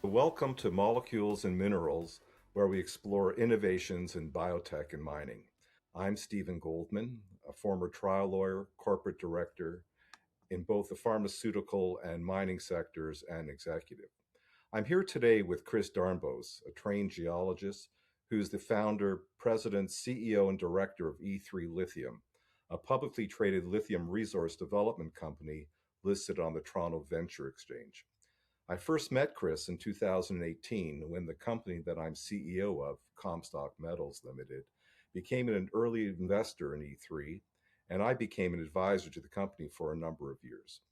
Welcome to Molecules and Minerals, where we explore innovations in biotech and mining. I'm Stephen Goldman, a former trial lawyer, corporate director in both the pharmaceutical and mining sectors and executive. I'm here today with Chris Doornbos, a trained geologist who's the founder, president, CEO, and director of E3 Lithium, a publicly traded lithium resource development company listed on the Toronto Venture Exchange. I first met Chris in 2018 when the company that I'm CEO of, Comstock Metals Limited, became an early investor in E3, and I became an advisor to the company for a number of years.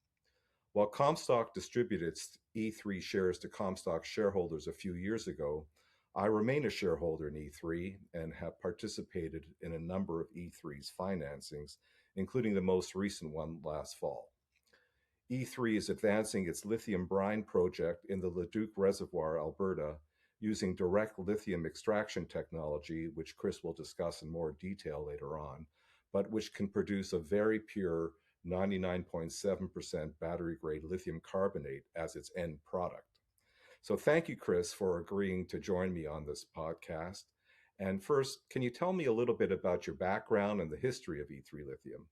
While Comstock distributed its E3 shares to Comstock shareholders a few years ago, I remain a shareholder in E3 and have participated in a number of E3's financings, including the most recent one last fall. E3 is advancing its lithium brine project in the Leduc Reservoir, Alberta, using direct lithium extraction technology, which Chris will discuss in more detail later on, but which can produce a very pure 99.7% battery grade lithium carbonate as its end product. So, thank you, Chris, for agreeing to join me on this podcast. And first, can you tell me a little bit about your background and the history of E3 Lithium?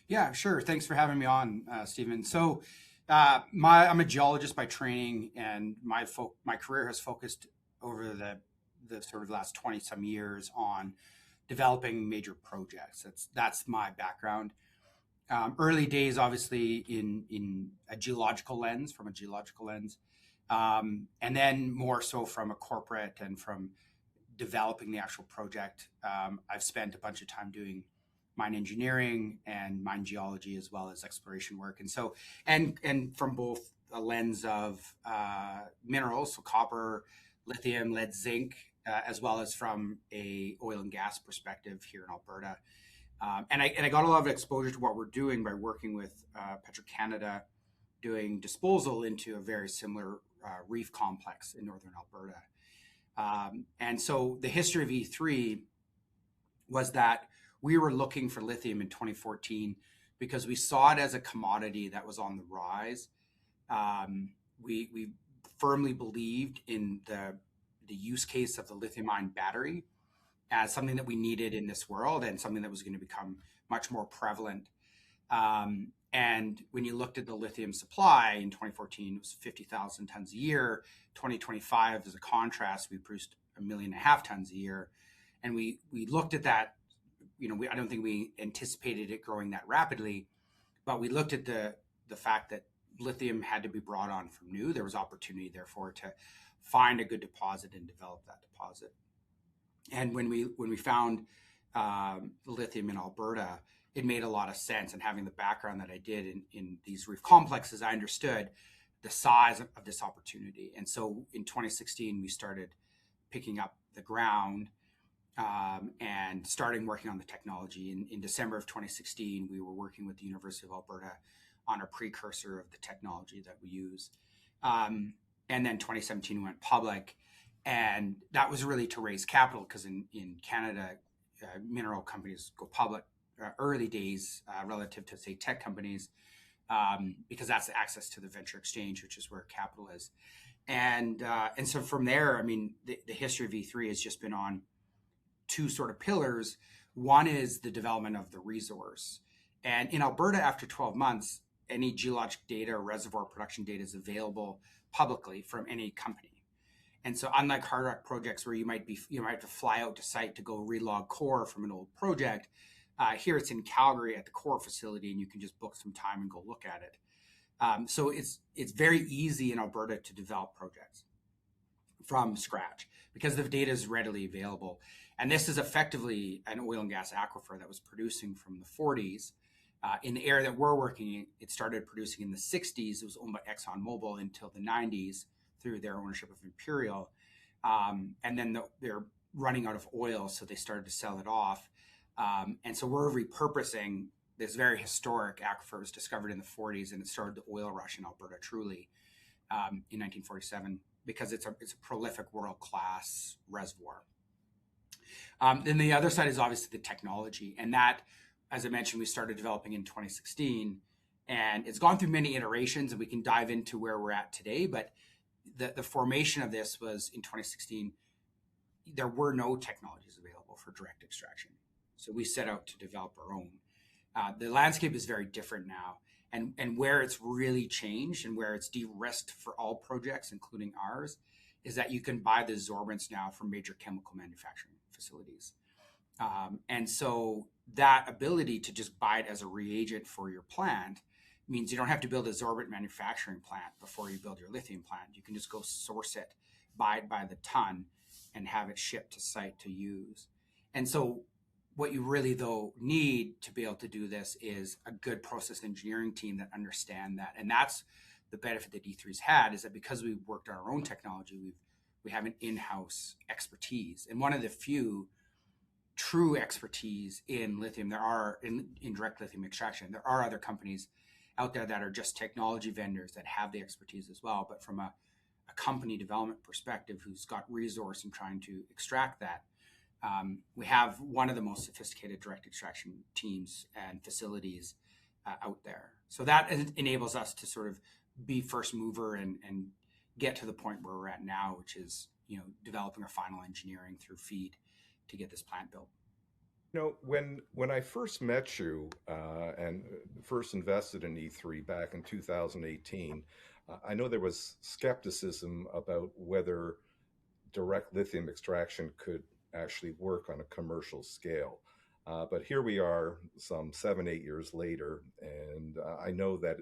Yeah, sure. Thanks for having me on, Stephen. I'm a geologist by training, and my career has focused over the sort of last 20 some years on developing major projects. That's my background. Early days, obviously, in a geological lens, from a geological lens, and then more so from a corporate and from developing the actual project. I've spent a bunch of time doing mine engineering and mine geology as well as exploration work, and from both a lens of minerals, so copper, lithium, lead, zinc, as well as from a oil and gas perspective here in Alberta. And I got a lot of exposure to what we're doing by working with Petro-Canada, doing disposal into a very similar reef complex in northern Alberta. And so the history of E3 was that we were looking for lithium in 2014 because we saw it as a commodity that was on the rise. We firmly believed in the use case of the lithium ion battery as something that we needed in this world and something that was going to become much more prevalent. And when you looked at the lithium supply in 2014, it was 50,000 tons a year. 2025, as a contrast, we produced 1.5 million tons a year. And we looked at that. I don't think we anticipated it growing that rapidly, but we looked at the fact that lithium had to be brought on from new. There was opportunity, therefore, to find a good deposit and develop that deposit. And when we found lithium in Alberta, it made a lot of sense. And having the background that I did in these reef complexes, I understood the size of this opportunity. And so in 2016, we started picking up the ground and starting working on the technology. In December of 2016, we were working with the University of Alberta on a precursor of the technology that we use. And then 2017 we went public, and that was really to raise capital because in Canada, mineral companies go public early days relative to, say, tech companies, because that's the access to the venture exchange, which is where capital is. And so from there, I mean, the history of E3 has just been on two sort of pillars. One is the development of the resource. And in Alberta, after 12 months, any geologic data or reservoir production data is available publicly from any company. And so unlike hard rock projects where you might have to fly out to site to go relog core from an old project, here it's in Calgary at the core facility, and you can just book some time and go look at it. So it's very easy in Alberta to develop projects from scratch because the data is readily available. And this is effectively an oil and gas aquifer that was producing from the 40s. In the area that we're working in, it started producing in the 60s. It was owned by ExxonMobil until the 90s through their ownership of Imperial. And then they're running out of oil, so they started to sell it off. And so we're repurposing this very historic aquifer. It was discovered in the 40s, and it started the oil rush in Alberta, truly, in 1947, because it's a prolific world-class reservoir. Then the other side is obviously the technology. And that, as I mentioned, we started developing in 2016. And it's gone through many iterations, and we can dive into where we're at today. But the formation of this was in 2016. There were no technologies available for direct extraction. So we set out to develop our own. The landscape is very different now. And where it's really changed and where it's de-risked for all projects, including ours, is that you can buy the sorbents now from major chemical manufacturing facilities. And so that ability to just buy it as a reagent for your plant means you don't have to build a sorbent manufacturing plant before you build your lithium plant. You can just go source it, buy it by the ton, and have it shipped to site to use. And so what you really, though, need to be able to do this is a good process engineering team that understand that. And that's the benefit that D3's had, is that because we worked on our own technology, we have an in-house expertise. And one of the few true expertise in lithium, there are in direct lithium extraction, there are other companies out there that are just technology vendors that have the expertise as well. But from a company development perspective, who's got resource in trying to extract that, we have one of the most sophisticated direct extraction teams and facilities out there. So that enables us to sort of be first mover and get to the point where we're at now, which is, developing our final engineering through FEED to get this plant built. When I first met you and first invested in E3 back in 2018, I know there was skepticism about whether direct lithium extraction could actually work on a commercial scale. But here we are some 7-8 years later, and I know that,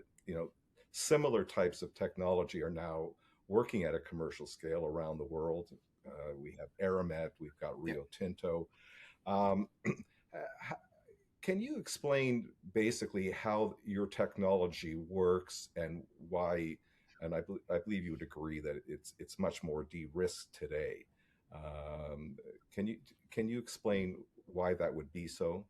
similar types of technology are now working at a commercial scale around the world. We have Eramet, we've got Rio Tinto. Can you explain basically how your technology works and why? And I believe you would agree that it's much more de-risked today. Can you explain why that would be so?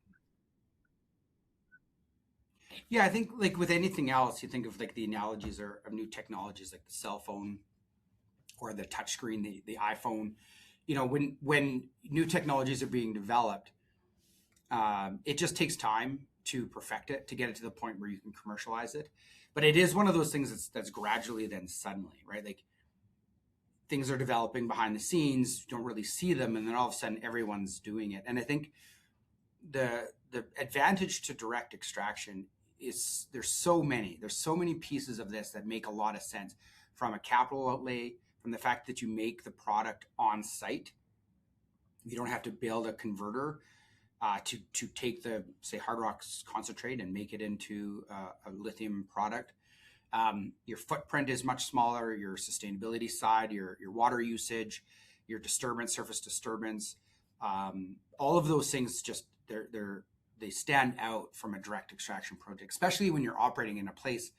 Yeah, I think like with anything else, you think of like the analogies of new technologies like the cell phone or the touchscreen, the iPhone. When new technologies are being developed, it just takes time to perfect it, to get it to the point where you can commercialize it. But it is one of those things that's gradually then suddenly, right? Like things are developing behind the scenes, you don't really see them, and then all of a sudden everyone's doing it. And I think the advantage to direct extraction is there's so many pieces of this that make a lot of sense, from a capital outlay, from the fact that you make the product on site. You don't have to build a converter to take the, say, hard rock concentrate and make it into a lithium product. Your footprint is much smaller, your sustainability side, your water usage, your surface disturbance, all of those things just they stand out from a direct extraction project, especially when you're operating in a place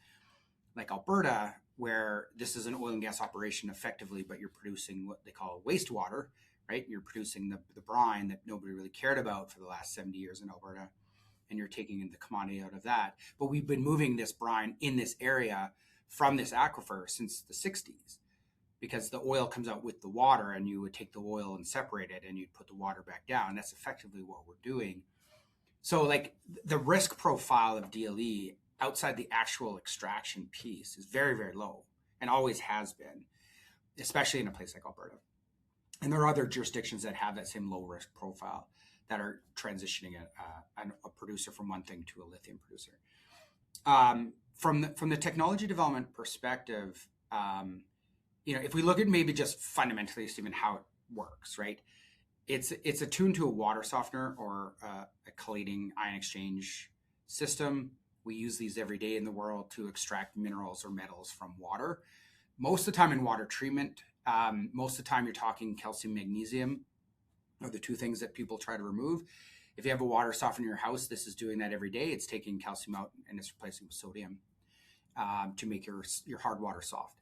like Alberta, where this is an oil and gas operation effectively, but you're producing what they call wastewater, right? You're producing the brine that nobody really cared about for the last 70 years in Alberta, and you're taking the commodity out of that. But we've been moving this brine in this area from this aquifer since the 60s, because the oil comes out with the water, and you would take the oil and separate it, and you'd put the water back down. That's effectively what we're doing. So like the risk profile of DLE outside the actual extraction piece is very, very low, and always has been, especially in a place like Alberta. And there are other jurisdictions that have that same low risk profile that are transitioning a producer from one thing to a lithium producer. From the technology development perspective, if we look at maybe just fundamentally, Stephen, how it works, right? It's attuned to a water softener or a chelating ion exchange system. We use these every day in the world to extract minerals or metals from water. Most of the time in water treatment, most of the time you're talking calcium, magnesium are the two things that people try to remove. If you have a water softener in your house, this is doing that every day. It's taking calcium out and it's replacing with sodium to make your hard water soft.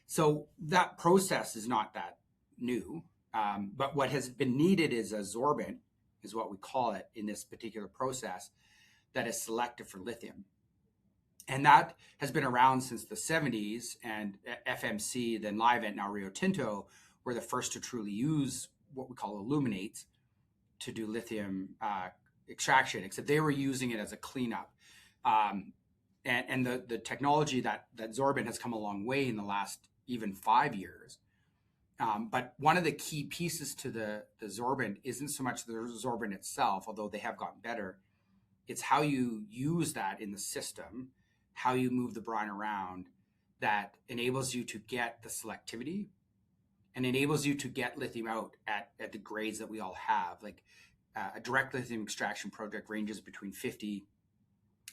So that process is not that new. But what has been needed is a sorbent, is what we call it in this particular process, that is selective for lithium. And that has been around since the 70s, and FMC, then Livent, now Rio Tinto, were the first to truly use what we call illuminates to do lithium extraction, except they were using it as a cleanup. And the technology that sorbent has come a long way in the last even 5 years. But one of the key pieces to the sorbent isn't so much the sorbent itself, although they have gotten better. It's how you use that in the system, how you move the brine around, that enables you to get the selectivity and enables you to get lithium out at the grades that we all have. Like a direct lithium extraction project ranges between 50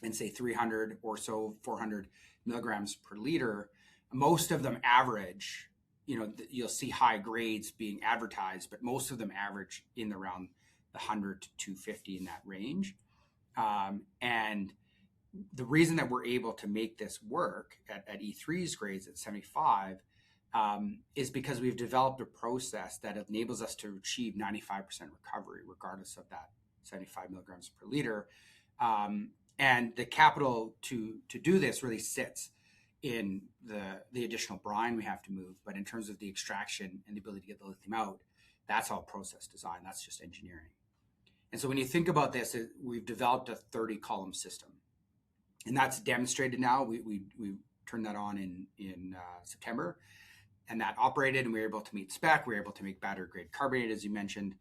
and say 300 or so, 400 milligrams per liter. Most of them average, you'll see high grades being advertised, but most of them average in around the 100 to 250 in that range. And the reason that we're able to make this work at E3's grades at 75 is because we've developed a process that enables us to achieve 95% recovery, regardless of that 75 milligrams per liter. And the capital to do this really sits in the additional brine we have to move. But in terms of the extraction and the ability to get the lithium out, that's all process design. That's just engineering. And so when you think about this, we've developed a 30-column system. And that's demonstrated now. We turned that on in September. And that operated, and we were able to meet spec. We were able to make battery-grade carbonate, as you mentioned.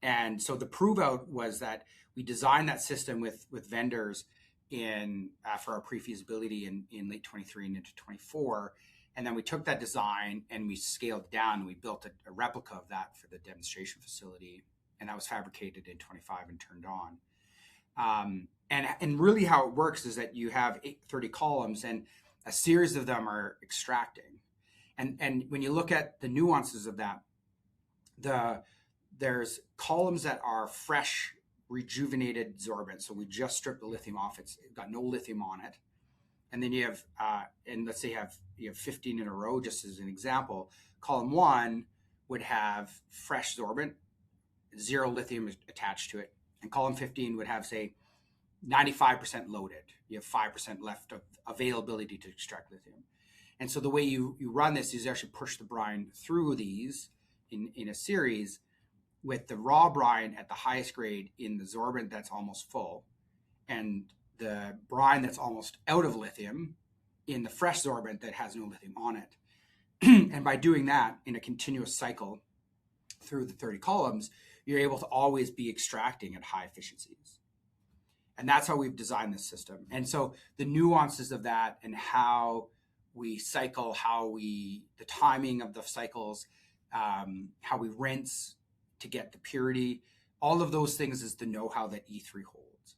And so the prove-out was that we designed that system with vendors for our pre-feasibility in late 23 and into 24. And then we took that design and we scaled it down. And we built a replica of that for the demonstration facility. And that was fabricated in 25 and turned on. And really how it works is that you have 30 columns and a series of them are extracting. And when you look at the nuances of that, there's columns that are fresh, rejuvenated sorbent. So we just stripped the lithium off. It's got no lithium on it. And then you have, and let's say you have 15 in a row, just as an example. Column 1 would have fresh sorbent, 0 lithium attached to it. And column 15 would have, say, 95% loaded. You have 5% left of availability to extract lithium. And so the way you run this is you actually push the brine through these in a series with the raw brine at the highest grade in the sorbent that's almost full, and the brine that's almost out of lithium in the fresh sorbent that has no lithium on it. And by doing that in a continuous cycle through the 30 columns, you're able to always be extracting at high efficiencies. And that's how we've designed this system. And so the nuances of that and how we cycle, the timing of the cycles, how we rinse to get the purity, all of those things is the know-how that E3 holds,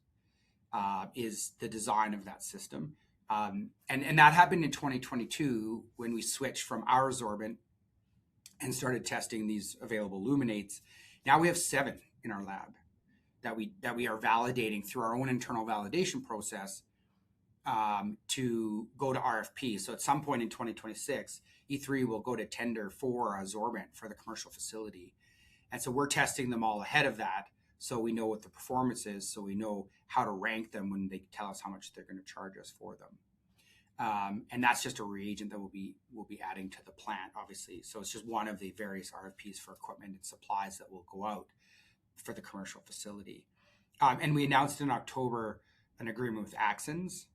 is the design of that system. And that happened in 2022 when we switched from our sorbent and started testing these available luminates. Now we have 7 in our lab that we are validating through our own internal validation process to go to RFP. So at some point in 2026, E3 will go to tender for a sorbent for the commercial facility. And so we're testing them all ahead of that, so we know what the performance is, so we know how to rank them when they tell us how much they're going to charge us for them. And that's just a reagent that we'll be adding to the plant, obviously. So it's just one of the various RFPs for equipment and supplies that will go out for the commercial facility. And we announced in October an agreement with Axens.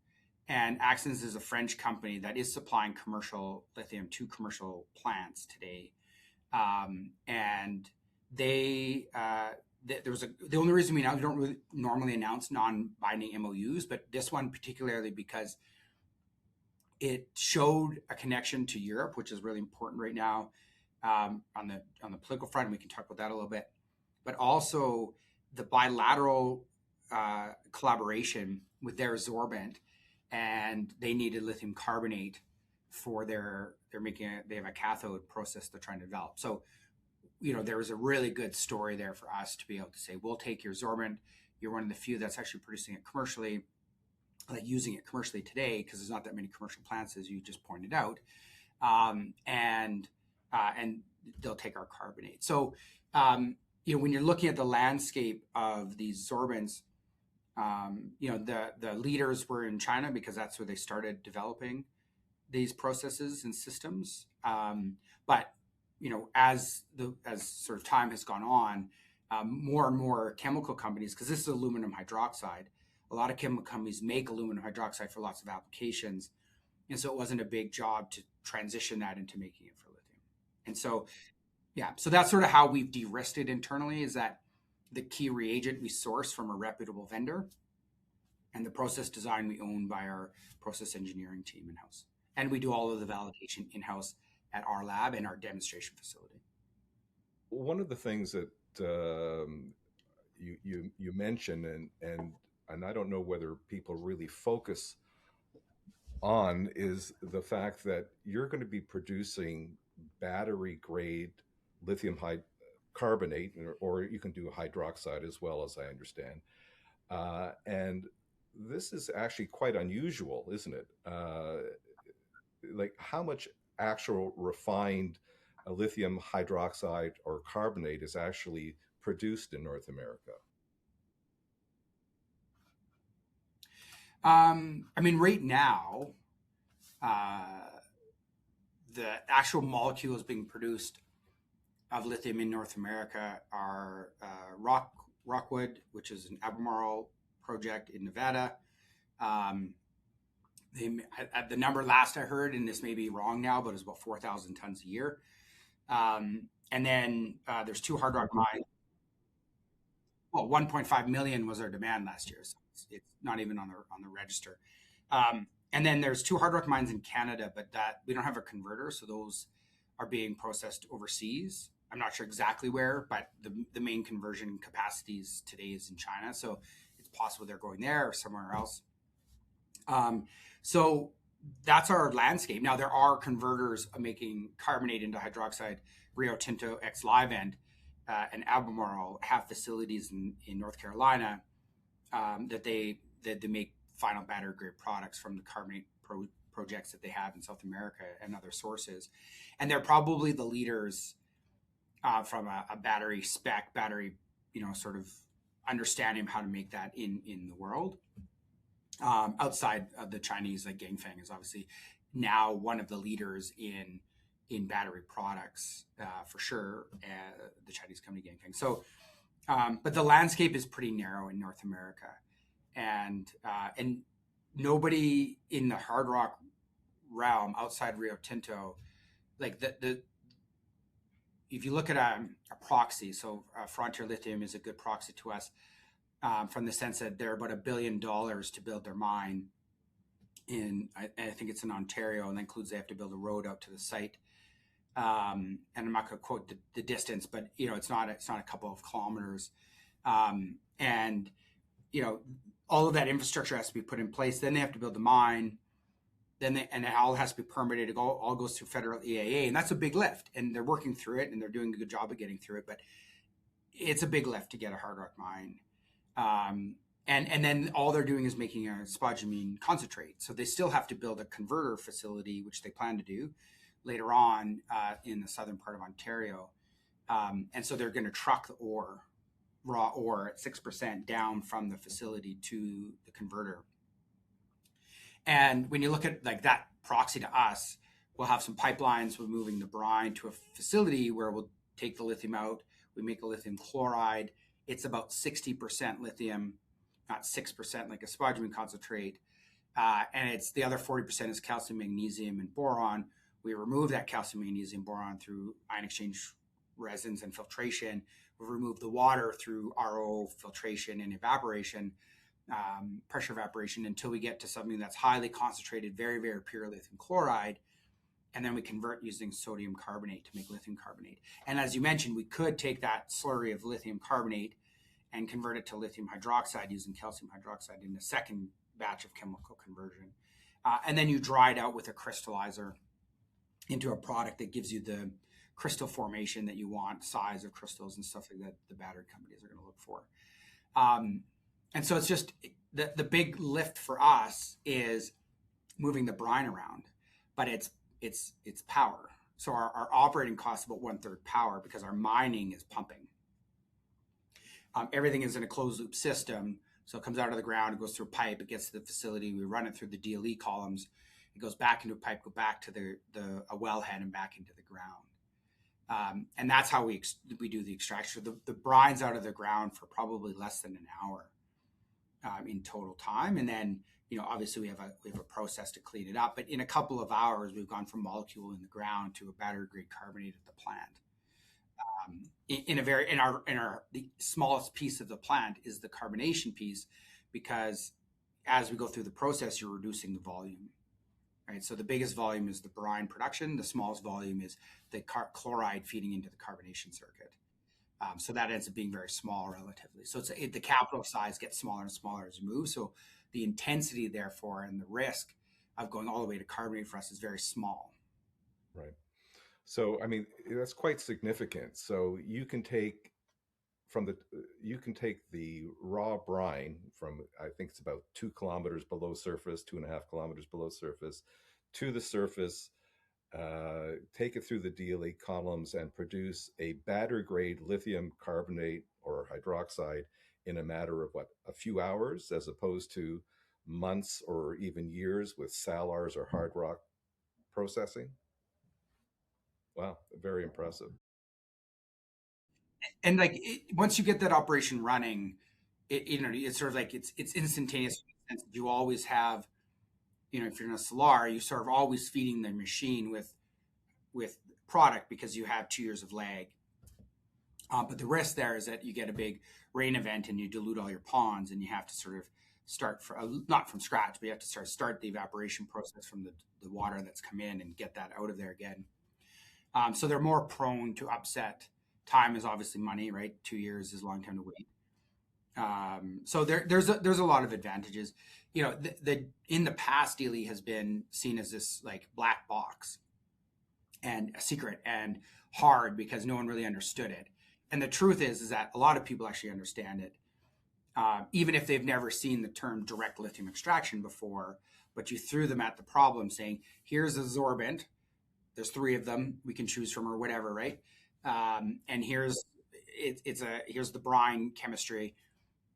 And Axens is a French company that is supplying commercial lithium to commercial plants today. And the only reason we don't really normally announce non-binding MOUs, but this one particularly because it showed a connection to Europe, which is really important right now on the political front. And we can talk about that a little bit, but also the bilateral collaboration with their sorbent, and they needed lithium carbonate for they have a cathode process they're trying to develop. So, there was a really good story there for us to be able to say, we'll take your sorbent. You're one of the few that's actually producing it commercially, like using it commercially today, because there's not that many commercial plants, as you just pointed out. And they'll take our carbonate. So, when you're looking at the landscape of these sorbents, the leaders were in China because that's where they started developing these processes and systems. But as sort of time has gone on, more and more chemical companies, because this is aluminum hydroxide, a lot of chemical companies make aluminum hydroxide for lots of applications. And so it wasn't a big job to transition that into making it for lithium. And so, yeah, so that's sort of how we've de-risked it internally, is that the key reagent we source from a reputable vendor, and the process design we own by our process engineering team in-house. And we do all of the validation in-house at our lab and our demonstration facility. One of the things that you mentioned, and I don't know whether people really focus on, is the fact that you're going to be producing battery grade lithium carbonate, or you can do hydroxide as well, as I understand. And this is actually quite unusual, isn't it? Like, how much actual refined lithium hydroxide or carbonate is actually produced in North America? I mean, right now, the actual molecules being produced of lithium in North America are Rockwood, which is an Albemarle project in Nevada. The number last I heard, and this may be wrong now, but it's about 4,000 tons a year. And then there's 2 hard rock mines. Well, 1.5 million was our demand last year, so it's not even on the register. And then there's 2 hard rock mines in Canada, but that we don't have a converter, so those are being processed overseas. I'm not sure exactly where, but the main conversion capacities today is in China, so it's possible they're going there or somewhere else. So that's our landscape. Now, there are converters making carbonate into hydroxide. Rio Tinto, ex-Livent, and Albemarle have facilities in North Carolina that they make final battery grade products from the carbonate projects that they have in South America and other sources. And they're probably the leaders from a battery spec, sort of understanding how to make that in the world. Outside of the Chinese, like Ganfeng is obviously now one of the leaders in battery products for sure. The Chinese company Ganfeng. So, but the landscape is pretty narrow in North America, and nobody in the hard rock realm outside Rio Tinto, like if you look at a proxy, so Frontier Lithium is a good proxy to us. From the sense that they're about $1 billion to build their mine I think it's in Ontario, and that includes they have to build a road out to the site. And I'm not going to quote the distance, but it's not a couple of kilometers. And all of that infrastructure has to be put in place. Then they have to build the mine. And it all has to be permitted. It all goes through federal EAA, and that's a big lift. And they're working through it, and they're doing a good job of getting through it. But it's a big lift to get a hard rock mine. And then all they're doing is making a spodumene concentrate. So they still have to build a converter facility, which they plan to do later on in the southern part of Ontario. And so they're going to truck the raw ore at 6% down from the facility to the converter. And when you look at like that proxy to us, we'll have some pipelines. We're moving the brine to a facility where we'll take the lithium out. We make a lithium chloride. It's about 60% lithium, not 6% like a spodumene concentrate. And it's the other 40% is calcium, magnesium, and boron. We remove that calcium, magnesium, boron through ion exchange resins and filtration. We remove the water through RO filtration and evaporation, pressure evaporation, until we get to something that's highly concentrated, very, very pure lithium chloride. And then we convert using sodium carbonate to make lithium carbonate. And as you mentioned, we could take that slurry of lithium carbonate and convert it to lithium hydroxide using calcium hydroxide in the second batch of chemical conversion. And then you dry it out with a crystallizer into a product that gives you the crystal formation that you want, size of crystals and stuff like that the battery companies are going to look for. And so it's just the big lift for us is moving the brine around, but it's power. So our operating cost is about 1/3 power because our mining is pumping. Everything is in a closed loop system. So it comes out of the ground, it goes through a pipe, it gets to the facility, we run it through the DLE columns, it goes back into a pipe, go back to a wellhead and back into the ground. And that's how we do the extraction. The brine's out of the ground for probably less than an hour in total time. And then obviously we have a process to clean it up, but in a couple of hours, we've gone from molecule in the ground to a battery grade carbonate at the plant. The smallest piece of the plant is the carbonation piece, because as we go through the process, you're reducing the volume, right? So the biggest volume is the brine production. The smallest volume is the chloride feeding into the carbonation circuit. So that ends up being very small relatively. So the capital size gets smaller and smaller as you move. So the intensity, therefore, and the risk of going all the way to carbonate for us is very small. Right. So, I mean, that's quite significant. So you can take the raw brine from, I think it's about 2 kilometers below surface, 2.5 kilometers below surface, to the surface, take it through the DLE columns and produce a battery grade lithium carbonate or hydroxide in a matter of a few hours, as opposed to months or even years with salars or hard rock processing. Wow, very impressive. And once you get that operation running, it's sort of like it's instantaneous. You always have, if you're in a salar, you sort of always feeding the machine with product because you have 2 years of lag. But the risk there is that you get a big rain event and you dilute all your ponds, and you have to sort of start not from scratch, but you have to start the evaporation process from the water that's come in and get that out of there again. So they're more prone to upset. Time is obviously money, right? 2 years is a long time to wait. So there's a lot of advantages. In the past, DLE has been seen as this like black box and a secret and hard because no one really understood it. And the truth is that a lot of people actually understand it, even if they've never seen the term direct lithium extraction before. But you threw them at the problem saying, here's a sorbent. There's 3 of them we can choose from or whatever, right? And here's the brine chemistry.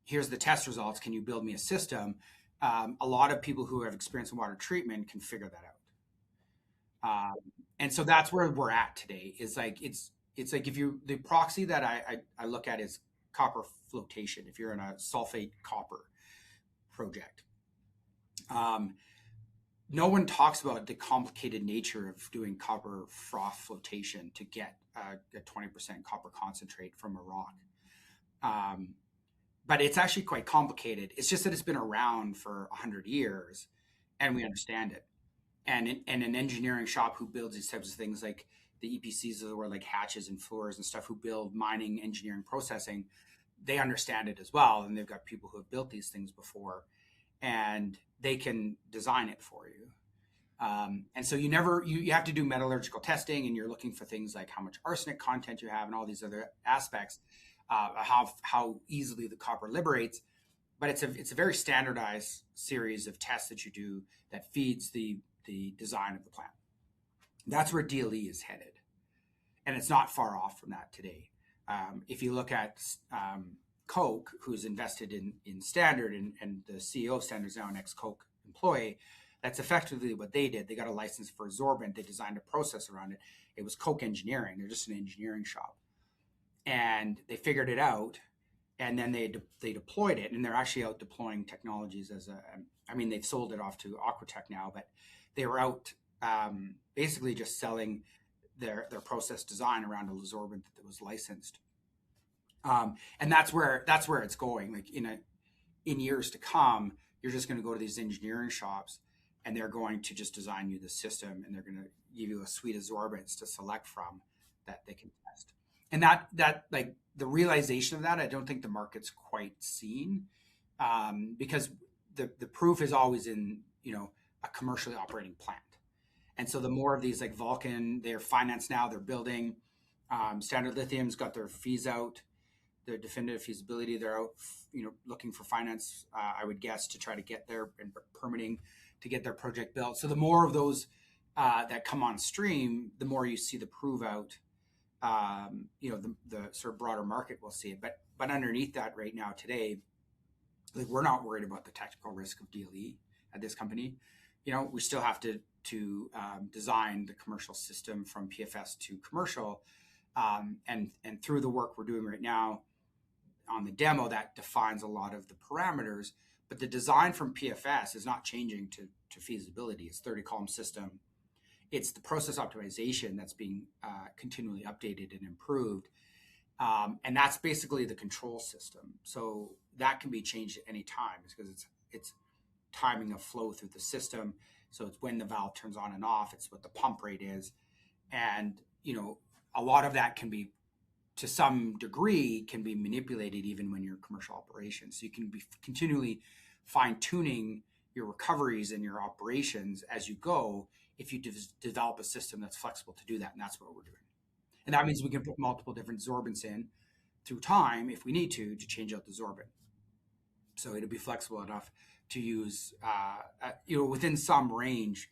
Here's the test results. Can you build me a system? A lot of people who have experience in water treatment can figure that out. And so that's where we're at today. It's like the proxy that I look at is copper flotation. If you're in a sulfate copper project, no one talks about the complicated nature of doing copper froth flotation to get a 20% copper concentrate from a rock. But it's actually quite complicated. It's just that it's been around for 100 years and we understand it. And an engineering shop who builds these types of things, like the EPCs of the world, like Hatches and Fluors and stuff, who build mining, engineering, processing, they understand it as well. And they've got people who have built these things before, and they can design it for you. And so you have to do metallurgical testing, and you're looking for things like how much arsenic content you have and all these other aspects, how easily the copper liberates. But it's a very standardized series of tests that you do that feeds the design of the plant. That's where DLE is headed. And it's not far off from that today. If you look at Coke, who's invested in Standard, and the CEO of Standard is now an ex-Coke employee, that's effectively what they did. They got a license for sorbent. They designed a process around it. It was Coke engineering. They're just an engineering shop. And they figured it out, and then they deployed it, and they're actually out deploying technologies they've sold it off to Aquatech now, but they were out basically just selling their process design around a sorbent that was licensed. And that's where it's going. Like in years to come, you're just going to go to these engineering shops, and they're going to just design you the system, and they're going to give you a suite of sorbents to select from that they can test. And that like the realization of that, I don't think the market's quite seen, because the proof is always in a commercially operating plant. And so the more of these, like Vulcan, they're financed now, they're building. Standard Lithium's got their fees out, their definitive feasibility. They're out, looking for finance, I would guess, to try to get there, and permitting to get their project built. So the more of those that come on stream, the more you see the prove out. The sort of broader market will see it. But underneath that right now today, like, we're not worried about the technical risk of DLE at this company. We still have to design the commercial system from PFS to commercial. And through the work we're doing right now on the demo, that defines a lot of the parameters. but the design from PFS is not changing to feasibility. It's 30-column system. It's the process optimization that's being continually updated and improved. And that's basically the control system. So that can be changed at any time because it's timing of flow through the system. So it's when the valve turns on and off. It's what the pump rate is. And, a lot of that can be, to some degree, can be manipulated even when you're commercial operations. So you can be continually fine-tuning your recoveries and your operations as you go if you develop a system that's flexible to do that. And that's what we're doing. And that means we can put multiple different sorbents in through time if we need to change out the sorbent. So it'll be flexible enough to use, within some range,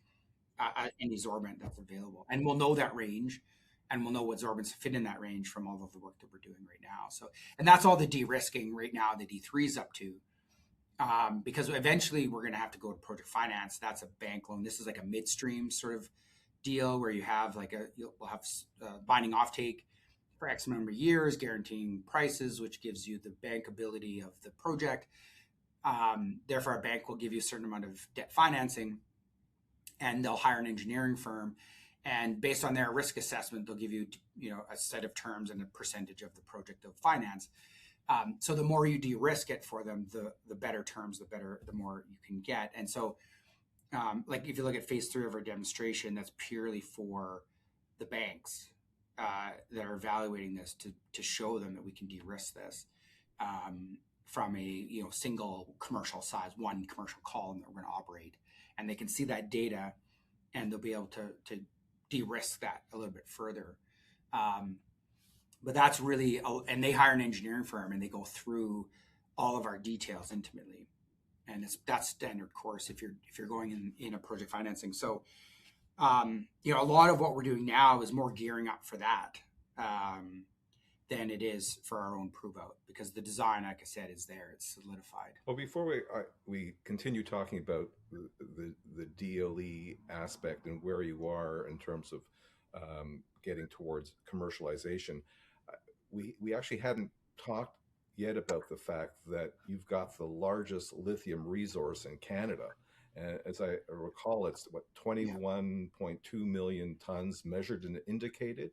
any sorbent that's available. And we'll know that range, and we'll know what sorbents fit in that range from all of the work that we're doing right now. So, and that's all the de-risking right now the D3 is up to. Because eventually we're going to have to go to project finance. That's a bank loan. This is like a midstream sort of deal where you have we'll have binding offtake for X number of years, guaranteeing prices, which gives you the bankability of the project. Therefore, a bank will give you a certain amount of debt financing, and they'll hire an engineering firm. And based on their risk assessment, they'll give you, a set of terms and a percentage of the project of finance. So the more you de-risk it for them, the better terms, the more you can get. And so, like if you look at phase 3 of our demonstration, that's purely for the banks that are evaluating this to show them that we can de-risk this from a single commercial size, one commercial column that we're going to operate, and they can see that data, and they'll be able to de-risk that a little bit further. But that's really, and they hire an engineering firm and they go through all of our details intimately, and that's standard course if you're going in a project financing. So, a lot of what we're doing now is more gearing up for that than it is for our own prove out, because the design, like I said, is there, it's solidified. Well, before we continue talking about the DLE aspect and where you are in terms of getting towards commercialization, we actually hadn't talked yet about the fact that you've got the largest lithium resource in Canada. And as I recall, it's 21.2 million tons measured and indicated.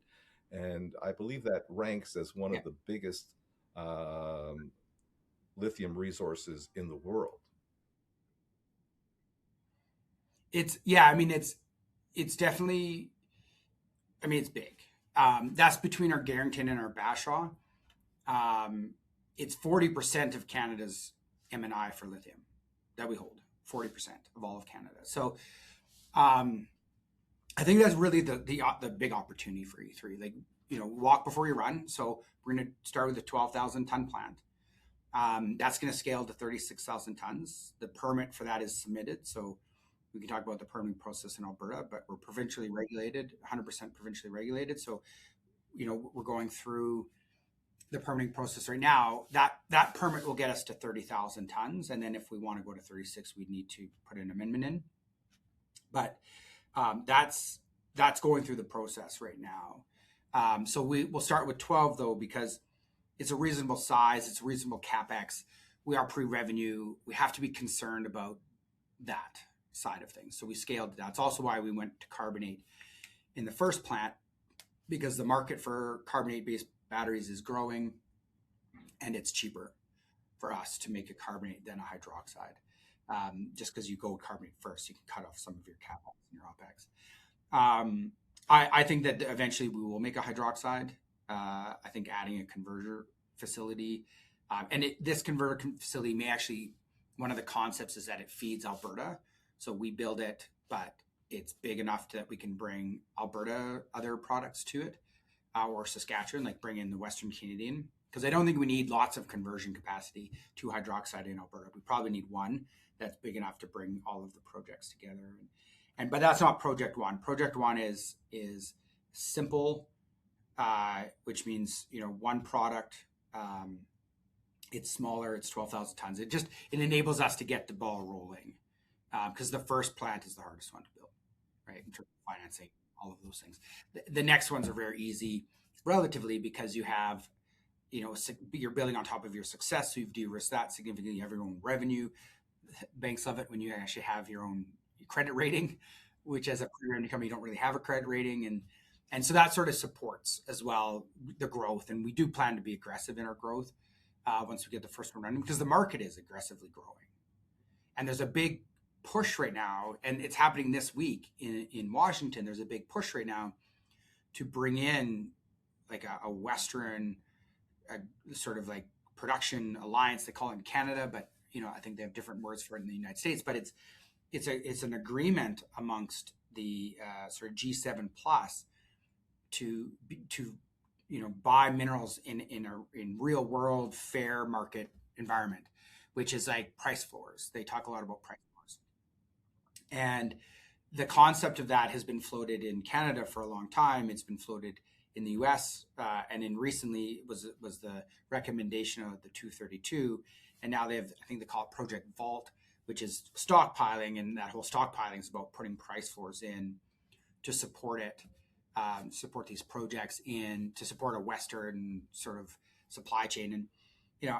And I believe that ranks as one of the biggest lithium resources in the world. It's definitely, it's big. That's between our Garrington and our Bashaw. It's 40% of Canada's M&I for lithium that we hold, 40% of all of Canada. So I think that's really the big opportunity for E3. Like, walk before you run. So we're going to start with a 12,000 ton plant. That's going to scale to 36,000 tons. The permit for that is submitted. So we can talk about the permitting process in Alberta, but we're provincially regulated, 100% provincially regulated. So, we're going through the permitting process right now. That permit will get us to 30,000 tons. And then if we want to go to 36, we'd need to put an amendment in. But that's going through the process right now. So we'll start with 12 though, because it's a reasonable size. It's a reasonable CapEx. We are pre-revenue. We have to be concerned about that side of things. So we scaled that. That's also why we went to carbonate in the first plant, because the market for carbonate-based batteries is growing, and it's cheaper for us to make a carbonate than a hydroxide. Just because you go carbonate first, you can cut off some of your CapEx and your OpEx. I think that eventually we will make a hydroxide. I think adding a converter facility, this converter facility may actually, one of the concepts is that it feeds Alberta. So we build it, but it's big enough that we can bring Alberta other products to it, or Saskatchewan, like bring in the Western Canadian. Because I don't think we need lots of conversion capacity to hydroxide in Alberta. We probably need one that's big enough to bring all of the projects together. But that's not project one. Project one is simple, which means one product. It's smaller. It's 12,000 tons. It enables us to get the ball rolling, because the first plant is the hardest one to build, right? In terms of financing, all of those things. The next ones are very easy, relatively, because you have, you're building on top of your success. So you've de-risked that significantly. You have your own revenue. banks love it when you actually have your own credit rating, which as a pre-revenue company, you don't really have a credit rating. And so that sort of supports as well the growth. And we do plan to be aggressive in our growth once we get the first one running, because the market is aggressively growing. And there's a big push right now, and it's happening this week in Washington. There's a big push right now to bring in like a Western sort of like production alliance. They call it in Canada, but I think they have different words for it in the United States. But it's an agreement amongst the sort of G7 plus to buy minerals in real world fair market environment, which is like price floors. They talk a lot about price floors, and the concept of that has been floated in Canada for a long time. It's been floated in the U.S. And in recently was the recommendation of the 232, and now they have, I think they call it Project Vault, which is stockpiling, and that whole stockpiling is about putting price floors in to support it, support these projects in to support a Western sort of supply chain. And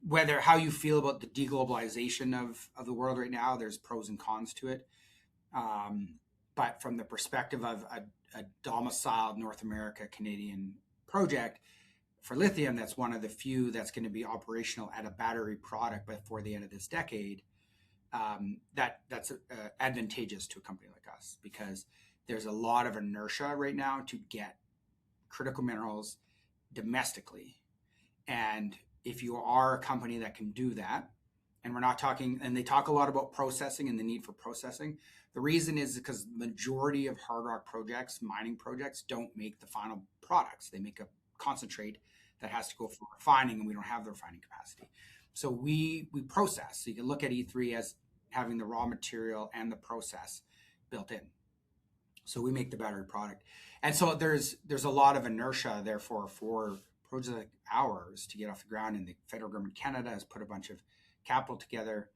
whether how you feel about the deglobalization of the world right now, there's pros and cons to it. But from the perspective of a domiciled North America Canadian project for lithium, that's one of the few that's going to be operational at a battery product before the end of this decade. That's advantageous to a company like us, because there's a lot of inertia right now to get critical minerals domestically. And if you are a company that can do that, and we're not talking, and they talk a lot about processing and the need for processing. The reason is because the majority of hard rock projects, mining projects, don't make the final products. They make a concentrate that has to go for refining, and we don't have the refining capacity. So we process. So you can look at E3 as having the raw material and the process built in. So we make the battery product. And so there's a lot of inertia, therefore, for projects like ours to get off the ground. And the federal government of Canada has put a bunch of capital together.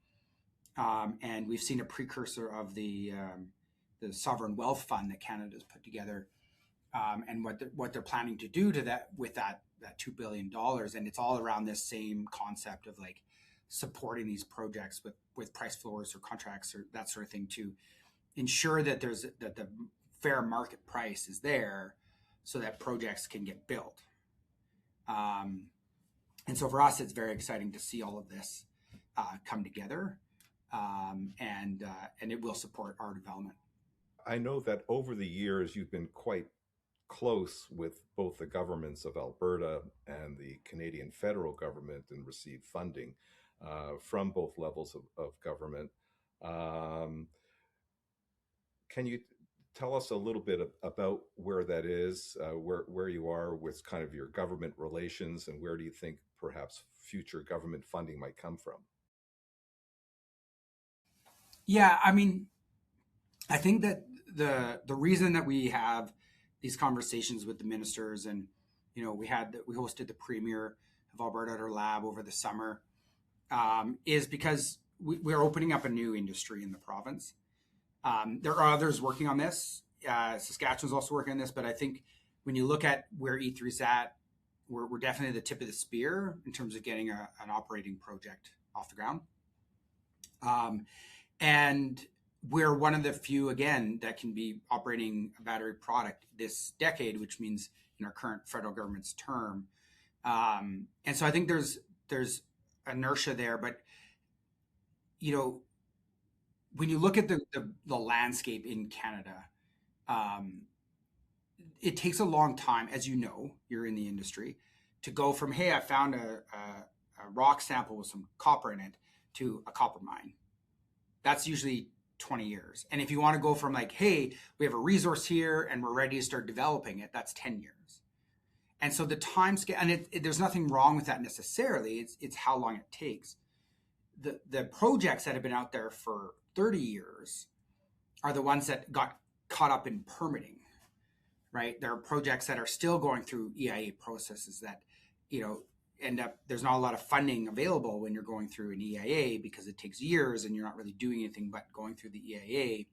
And we've seen a precursor of the sovereign wealth fund that Canada's put together, and what they're planning to do to that with that $2 billion. And it's all around this same concept of like supporting these projects with price floors or contracts or that sort of thing to ensure that that the fair market price is there so that projects can get built. And so for us, it's very exciting to see all of this come together, and it will support our development. I know that over the years you've been quite close with both the governments of Alberta and the Canadian federal government and received funding from both levels of government. Can you tell us a little bit about where that is, where you are with kind of your government relations, and where do you think perhaps future government funding might come from? Yeah, I mean, I think that the reason that we have these conversations with the ministers, and we hosted the premier of Alberta at our lab over the summer, is because we're opening up a new industry in the province. There are others working on this. Saskatchewan's also working on this, but I think when you look at where E3's at, we're definitely the tip of the spear in terms of getting an operating project off the ground. And we're one of the few, again, that can be operating a battery product this decade, which means in our current federal government's term. And so I think there's inertia there, but when you look at the landscape in Canada, it takes a long time, as you know, you're in the industry, to go from, hey, I found a rock sample with some copper in it, to a copper mine. That's usually 20 years. And if you want to go from like, hey, we have a resource here and we're ready to start developing it, that's 10 years. And so the time scale, and there's nothing wrong with that necessarily. It's how long it takes. The projects that have been out there for 30 years are the ones that got caught up in permitting, right? There are projects that are still going through EIA processes that, end up, there's not a lot of funding available when you're going through an EIA because it takes years and you're not really doing anything but going through the EIA.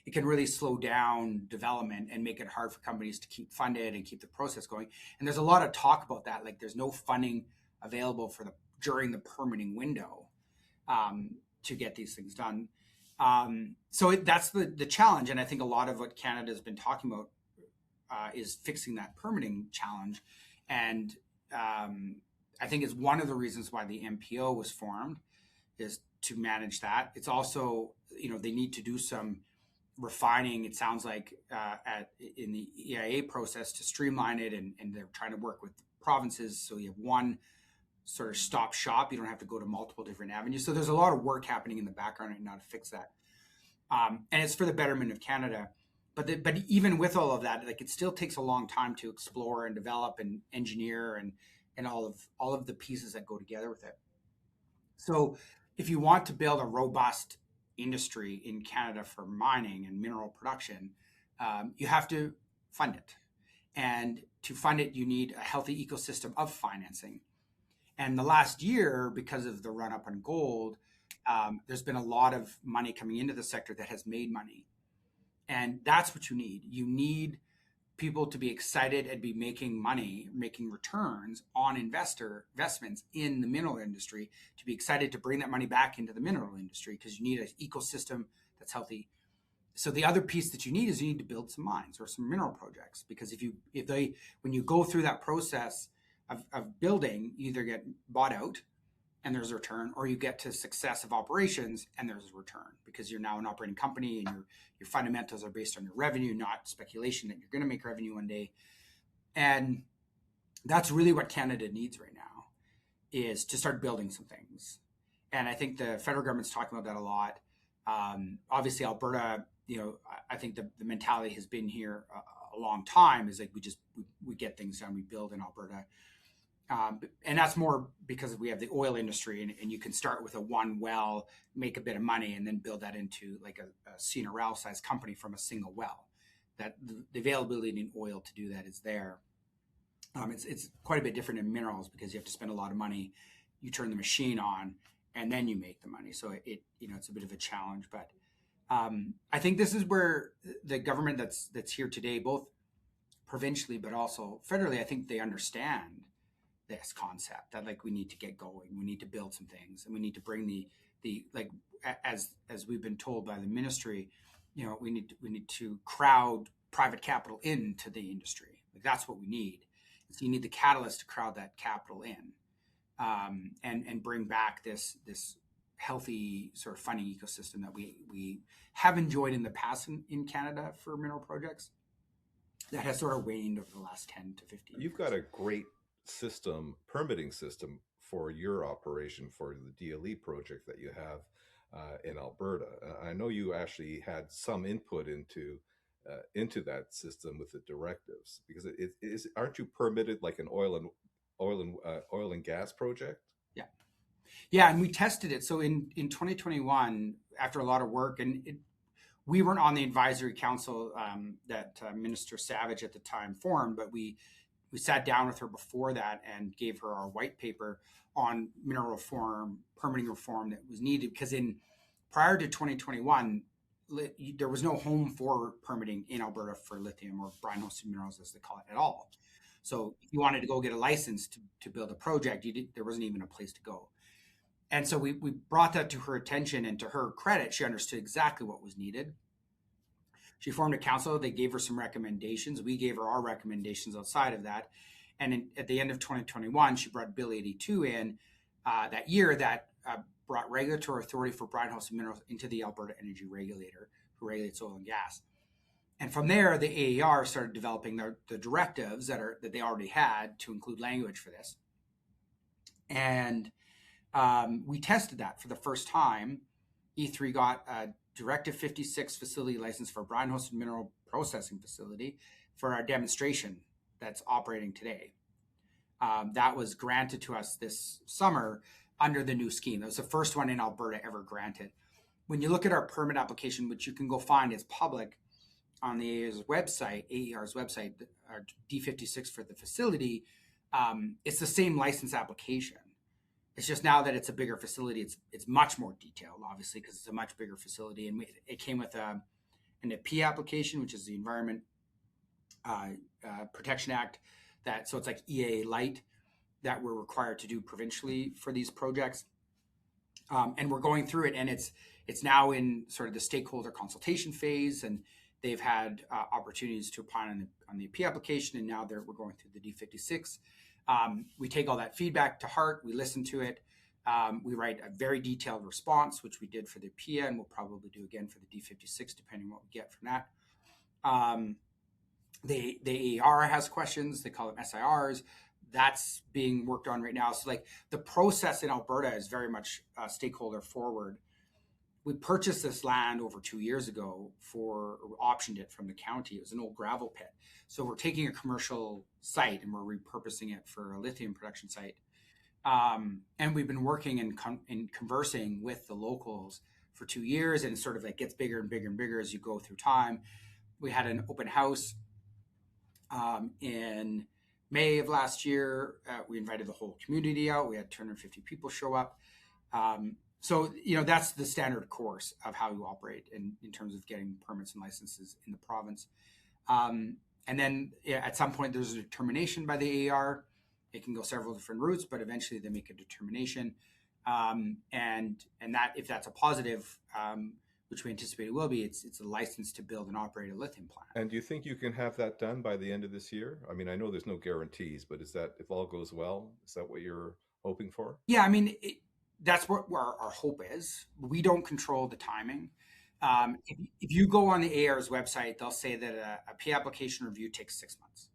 It can really slow down development and make it hard for companies to keep funded and keep the process going. And there's a lot of talk about that. Like there's no funding available during the permitting window. to get these things done. That's the challenge. And I think a lot of what Canada has been talking about is fixing that permitting challenge. And I think it's one of the reasons why the MPO was formed, is to manage that. It's also, they need to do some refining, it sounds like, in the EIA process to streamline it. And they're trying to work with provinces. So you have one sort of stop shop. You don't have to go to multiple different avenues. So there's a lot of work happening in the background right now to fix that. And it's for the betterment of Canada. But even with all of that, like, it still takes a long time to explore and develop and engineer and all of the pieces that go together with it. So if you want to build a robust industry in Canada for mining and mineral production, you have to fund it. And to fund it, you need a healthy ecosystem of financing. And the last year, because of the run up on gold, there's been a lot of money coming into the sector that has made money. And that's what you need. You need people to be excited and be making money, making returns on investments in the mineral industry, to be excited to bring that money back into the mineral industry, because you need an ecosystem that's healthy. So the other piece that you need is you need to build some mines or some mineral projects, because when you go through that process of building, you either get bought out and there's a return, or you get to success of operations and there's a return, because you're now an operating company and your fundamentals are based on your revenue, not speculation that you're going to make revenue one day. And that's really what Canada needs right now, is to start building some things. And I think the federal government's talking about that a lot. Obviously, Alberta, I think the mentality has been here a long time, is like we get things done, we build in Alberta. And that's more because we have the oil industry, and you can start with a one well, make a bit of money, and then build that into like a CNRL size company from a single well. That the availability in oil to do that is there. It's quite a bit different in minerals, because you have to spend a lot of money. You turn the machine on, and then you make the money. So it's a bit of a challenge. But I think this is where the government that's here today, both provincially but also federally, I think they understand this concept that, like, we need to get going, we need to build some things, and we need to bring the like, as we've been told by the ministry, we need to crowd private capital into the industry. Like, that's what we need. So you need the catalyst to crowd that capital in, and bring back this healthy sort of funding ecosystem that we have enjoyed in the past in Canada for mineral projects, that has sort of waned over the last 10 to 15 years. You've got a great permitting system for your operation, for the DLE project that you have in Alberta. I know you actually had some input into that system with the directives, because aren't you permitted like an oil and gas project? Yeah, and we tested it. So in 2021, after a lot of work, and we weren't on the advisory council that Minister Savage at the time formed, but we sat down with her before that and gave her our white paper on mineral reform, permitting reform that was needed, because prior to 2021, there was no home for permitting in Alberta for lithium, or brine hosted minerals as they call it, at all. So if you wanted to go get a license to build a project, there wasn't even a place to go. And so we brought that to her attention, and to her credit, she understood exactly what was needed. She formed a council. They gave her some recommendations. We gave her our recommendations outside of that. And at the end of 2021, she brought Bill 82 in that year, that brought regulatory authority for brine hosted minerals into the Alberta Energy Regulator, who regulates oil and gas. And from there, the AER started developing the directives that they already had to include language for this. And we tested that for the first time. E3 got a Directive 56 facility license for a brine hosted mineral processing facility for our demonstration that's operating today. That was granted to us this summer under the new scheme. That was the first one in Alberta ever granted. When you look at our permit application, which you can go find, it's public on the AER's website, our D56 for the facility, it's the same license application. It's just now that it's a bigger facility, it's much more detailed, obviously, because it's a much bigger facility. And it came with an EP application, which is the Environment Protection Act. So it's like EA Light that we're required to do provincially for these projects. And we're going through it, and it's now in sort of the stakeholder consultation phase, and they've had opportunities to apply on the AP application, and now we're going through the D56. We take all that feedback to heart, we listen to it, we write a very detailed response, which we did for the PIA, and we'll probably do again for the D56, depending on what we get from that. The AER has questions, they call them SIRs. That's being worked on right now. So like the process in Alberta is very much stakeholder forward. We purchased this land over 2 years ago optioned it from the county. It was an old gravel pit. So we're taking a commercial site and we're repurposing it for a lithium production site. And we've been working and conversing with the locals for 2 years, and it sort of like gets bigger and bigger and bigger as you go through time. We had an open house in May of last year. We invited the whole community out. We had 250 people show up. So, that's the standard course of how you operate in terms of getting permits and licenses in the province. And then at some point, there's a determination by the AER. It can go several different routes, but eventually they make a determination. And that, if that's a positive, which we anticipate it will be, it's a license to build and operate a lithium plant. And do you think you can have that done by the end of this year? I mean, I know there's no guarantees, but is that, if all goes well, is that what you're hoping for? Yeah, I mean, that's what our hope is. We don't control the timing. If you go on the AR's website, they'll say that a P application review takes 6 months.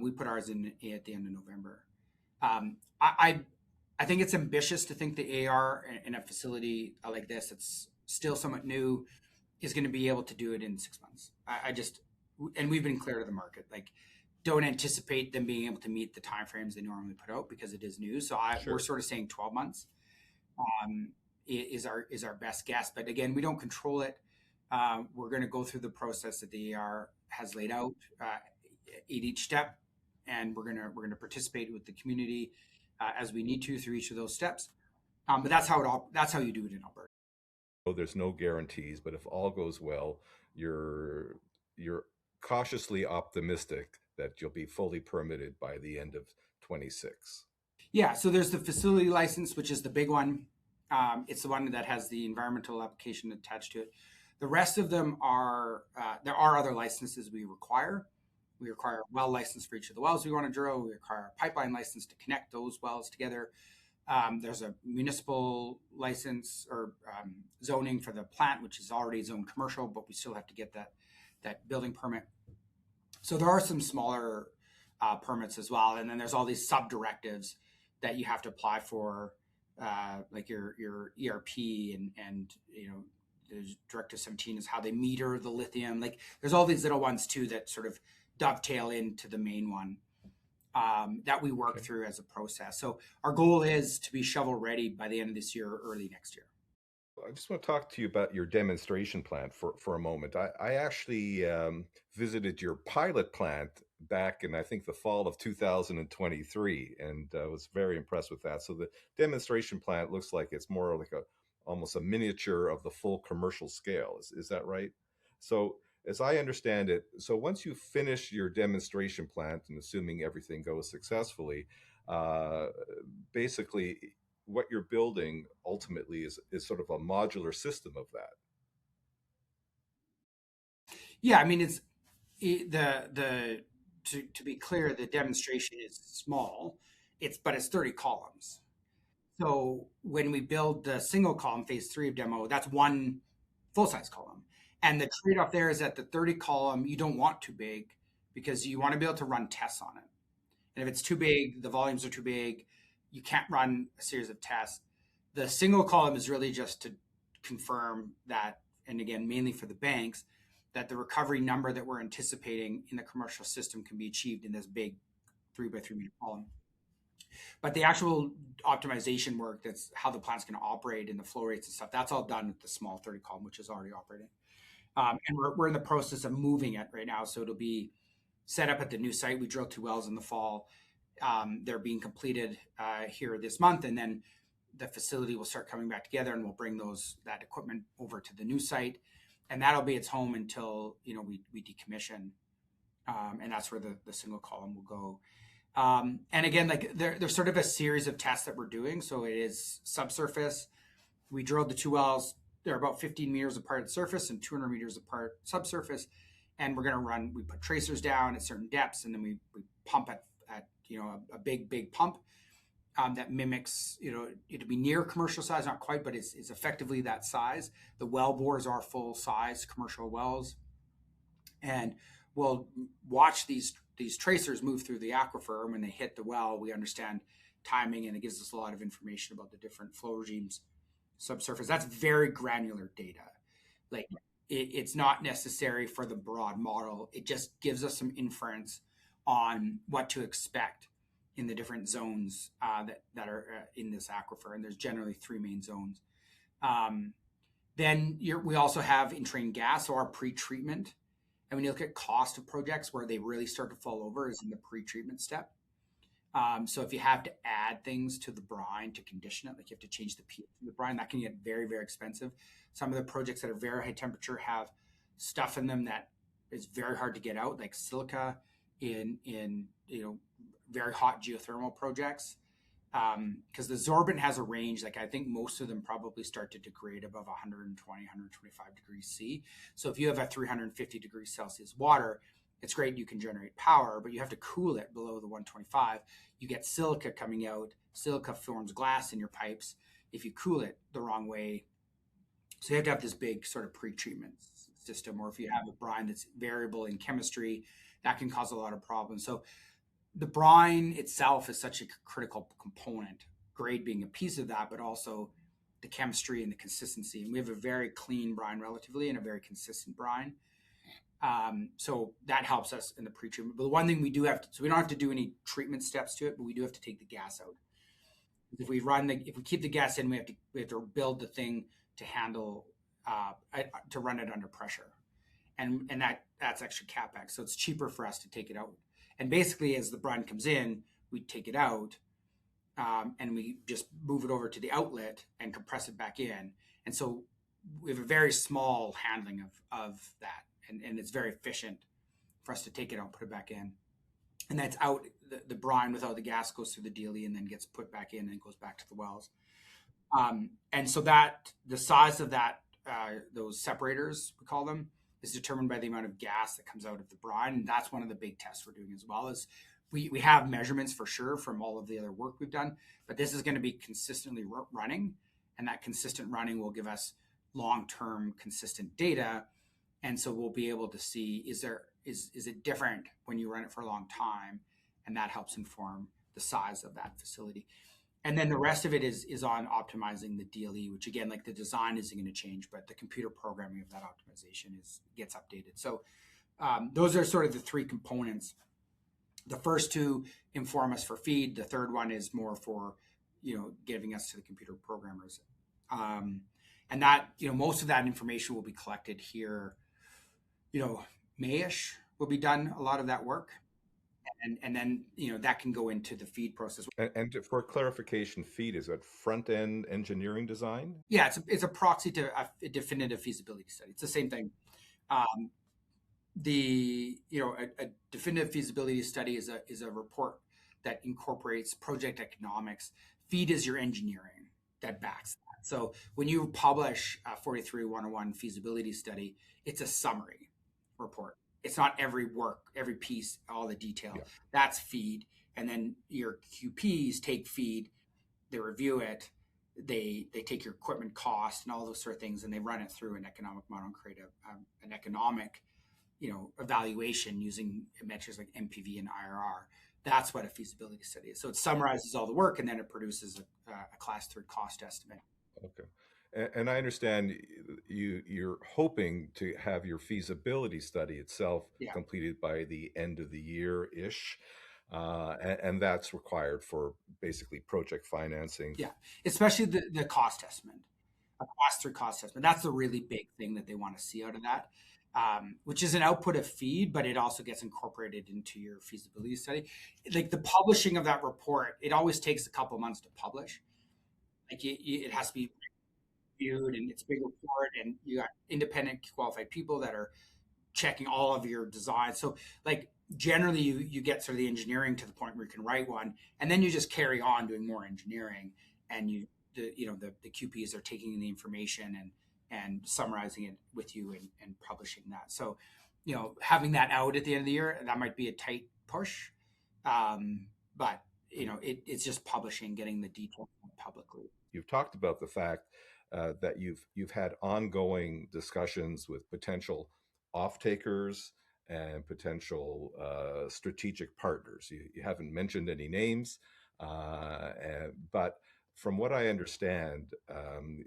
We put ours in at the end of November. I think it's ambitious to think the AR in a facility like this, it's still somewhat new, is going to be able to do it in 6 months. And we've been clear to the market, like, don't anticipate them being able to meet the timeframes they normally put out because it is new. So we're sort of saying 12 months is our best guess. But again, we don't control it. We're going to go through the process that the AR has laid out at each step, and we're going to participate with the community as we need to through each of those steps. But that's how you do it in Alberta. There's no guarantees, but if all goes well, you're cautiously optimistic that you'll be fully permitted by the end of 26. Yeah, so there's the facility license, which is the big one. It's the one that has the environmental application attached to it. The rest of them there are other licenses we require. We require a well license for each of the wells we want to drill. We require a pipeline license to connect those wells together. There's a municipal license or zoning for the plant, which is already zoned commercial, but we still have to get that building permit. So there are some smaller permits as well. And then there's all these sub-directives that you have to apply for, like your ERP and there's Directive 17 is how they meter the lithium. Like there's all these little ones too that sort of dovetail into the main one that we work through as a process. So our goal is to be shovel ready by the end of this year or early next year. I just want to talk to you about your demonstration plant for a moment. I actually visited your pilot plant back in, I think, the fall of 2023, and was very impressed with that. So the demonstration plant looks like it's more like almost a miniature of the full commercial scale. Is that right? So as I understand it, so once you finish your demonstration plant, and assuming everything goes successfully, basically what you're building ultimately is sort of a modular system of that. Yeah, I mean, to be clear, the demonstration is small. But it's 30 columns. So when we build the single column phase 3 of demo, that's one full-size column. And the trade-off there is that the 30 column, you don't want too big because you want to be able to run tests on it. And if it's too big, the volumes are too big, you can't run a series of tests. The single column is really just to confirm that, and again, mainly for the banks, that the recovery number that we're anticipating in the commercial system can be achieved in this big 3x3 meter column. But the actual optimization work, that's how the plant's going to operate and the flow rates and stuff, that's all done with the small 30 column, which is already operating. And we're in the process of moving it right now. So it'll be set up at the new site. We drilled 2 wells in the fall. They're being completed here this month. And then the facility will start coming back together, and we'll bring that equipment over to the new site. And that'll be its home until we decommission. And that's where the single column will go. And again, like there's sort of a series of tests that we're doing. So it is subsurface. We drilled the 2 wells. They're about 15 meters apart at surface and 200 meters apart subsurface. And we're going to we put tracers down at certain depths, and then we pump at a big pump that mimics, it'll be near commercial size, not quite, but it's effectively that size. The well bores are full size commercial wells. And we'll watch these tracers move through the aquifer. And when they hit the well, we understand timing, and it gives us a lot of information about the different flow regimes subsurface. That's very granular data. Like it's not necessary for the broad model. It just gives us some inference on what to expect in the different zones that are in this aquifer. And there's generally 3 main zones. Then we also have entrained gas, so our pre-treatment. And when you look at cost of projects, where they really start to fall over is in the pre-treatment step. So if you have to add things to the brine to condition it, like you have to change the pH of the brine, that can get very, very expensive. Some of the projects that are very high temperature have stuff in them that is very hard to get out, like silica in very hot geothermal projects. Because the sorbent has a range, like I think most of them probably start to degrade above 120, 125 degrees C. So if you have a 350 degrees Celsius water, it's great, you can generate power, but you have to cool it below the 125. You get silica coming out. Silica forms glass in your pipes if you cool it the wrong way. So you have to have this big sort of pre-treatment system, or if you have a brine that's variable in chemistry, that can cause a lot of problems. So the brine itself is such a critical component, grade being a piece of that, but also the chemistry and the consistency. And we have a very clean brine relatively, and a very consistent brine. So that helps us in the pre-treatment. But the one thing we do have to, so we don't have to do any treatment steps to it, but we do have to take the gas out. If we keep the gas in, we have to build the thing to handle, to run it under pressure. And that's extra CapEx. So it's cheaper for us to take it out. And basically, as the brine comes in, we take it out, and we just move it over to the outlet and compress it back in. And so we have a very small handling of that. And it's very efficient for us to take it out, put it back in. And that's out, the brine without the gas goes through the DLE and then gets put back in and goes back to the wells. And so that the size of that, those separators, we call them, is determined by the amount of gas that comes out of the brine. And that's one of the big tests we're doing as well. Is we have measurements for sure from all of the other work we've done, but this is going to be consistently running. And that consistent running will give us long-term consistent data. And so we'll be able to see, is it different when you run it for a long time? And that helps inform the size of that facility. And then the rest of it is on optimizing the DLE, which again, like the design isn't going to change, but the computer programming of that optimization gets updated. So those are sort of the 3 components. The first 2 inform us for feed. The third one is more for, giving us to the computer programmers. And that, most of that information will be collected here. Mayish will be done a lot of that work. And then, that can go into the feed process. And for clarification, feed, is that front-end engineering design? Yeah, it's a proxy to a definitive feasibility study. It's the same thing. A definitive feasibility study is a report that incorporates project economics. Feed is your engineering that backs that. So when you publish a 43-101 feasibility study, it's a summary report. It's not every piece, all the detail. Yeah. That's feed. And then your QPs take feed, they review it, they take your equipment cost and all those sort of things, and they run it through an economic model and create an economic, evaluation using metrics like NPV and IRR. That's what a feasibility study is. So it summarizes all the work, and then it produces a class 3 cost estimate. Okay. And I understand you're hoping to have your feasibility study itself completed by the end of the year-ish. And that's required for basically project financing. Yeah, especially the cost estimate, a class 3 cost estimate. That's the really big thing that they want to see out of that, which is an output of feed, but it also gets incorporated into your feasibility study. Like the publishing of that report, it always takes a couple months to publish. Like it has to be reviewed, and it's a big report, and you got independent qualified people that are checking all of your designs. So like generally you get sort of the engineering to the point where you can write one, and then you just carry on doing more engineering, and the QPs are taking the information and summarizing it with you and publishing that. So, having that out at the end of the year, that might be a tight push. But it's just publishing, getting the details publicly. You've talked about the fact that you've had ongoing discussions with potential off takers and potential strategic partners. You haven't mentioned any names, but from what I understand,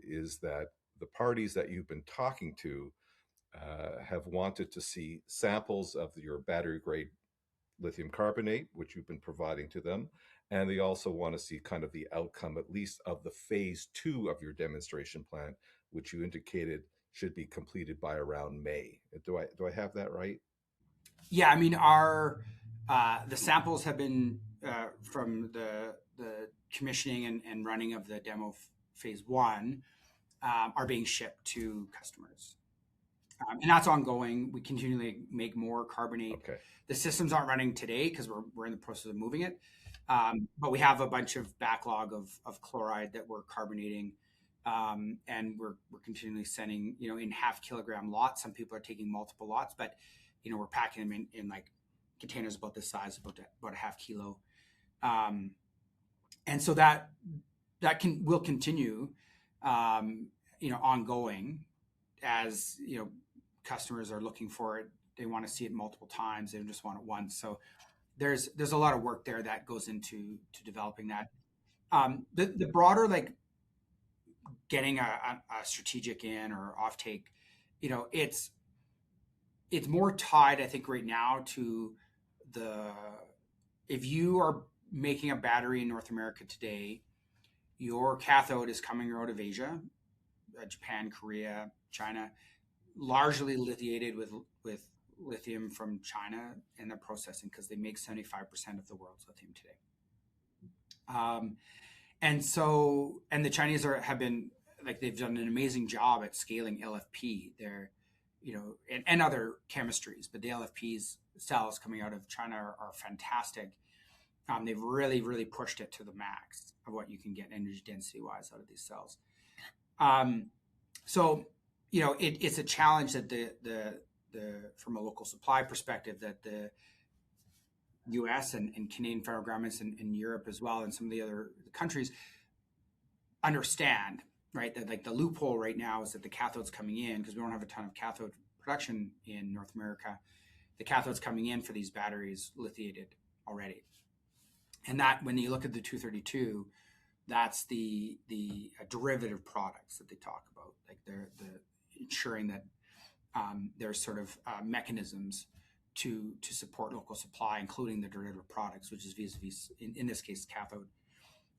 is that the parties that you've been talking to have wanted to see samples of your battery grade lithium carbonate, which you've been providing to them. And they also want to see kind of the outcome, at least of the phase 2 of your demonstration plant, which you indicated should be completed by around May. Do I have that right? Yeah, I mean, our the samples have been from the commissioning and running of the demo phase 1 are being shipped to customers. And that's ongoing. We continually make more carbonate. Okay. The systems aren't running today because we're in the process of moving it. But we have a bunch of backlog of chloride that we're carbonating. And we're continually sending, in half-kilogram lots. Some people are taking multiple lots, but, we're packing them in like containers about this size, about a half kilo. And so that will continue, ongoing as, customers are looking for it. They want to see it multiple times. They don't just want it once. So there's a lot of work there that goes into developing that. The broader, like getting a strategic in or offtake, it's more tied, I think, right now to if you are making a battery in North America today, your cathode is coming out of Asia, Japan, Korea, China, largely lithiated with lithium from China in their processing, because they make 75% of the world's lithium today. And the Chinese have been, like, they've done an amazing job at scaling LFP. They're, and other chemistries, but the LFP's cells coming out of China are fantastic. They've really, really pushed it to the max of what you can get energy density wise out of these cells. So, it's a challenge that the from a local supply perspective, that the U.S. and Canadian federal governments and Europe as well, and some of the other countries understand, right? That like the loophole right now is that the cathode's coming in, because we don't have a ton of cathode production in North America. The cathode's coming in for these batteries lithiated already. And that, when you look at the 232, that's the derivative products that they talk about. Like they're ensuring that there's sort of mechanisms to support local supply, including the derivative products, which is vis-a-vis, in this case, cathode.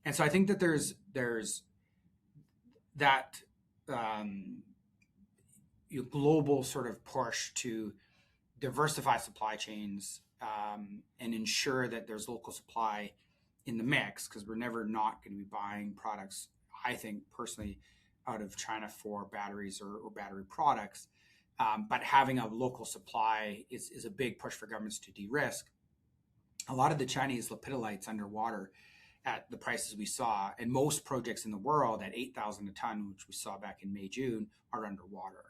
And so I think that there's that global sort of push to diversify supply chains and ensure that there's local supply in the mix, because we're never not going to be buying products, I think personally, out of China for batteries or battery products. But having a local supply is a big push for governments to de-risk. A lot of the Chinese lepidolites underwater at the prices we saw, and most projects in the world at 8,000 a ton, which we saw back in May, June, are underwater.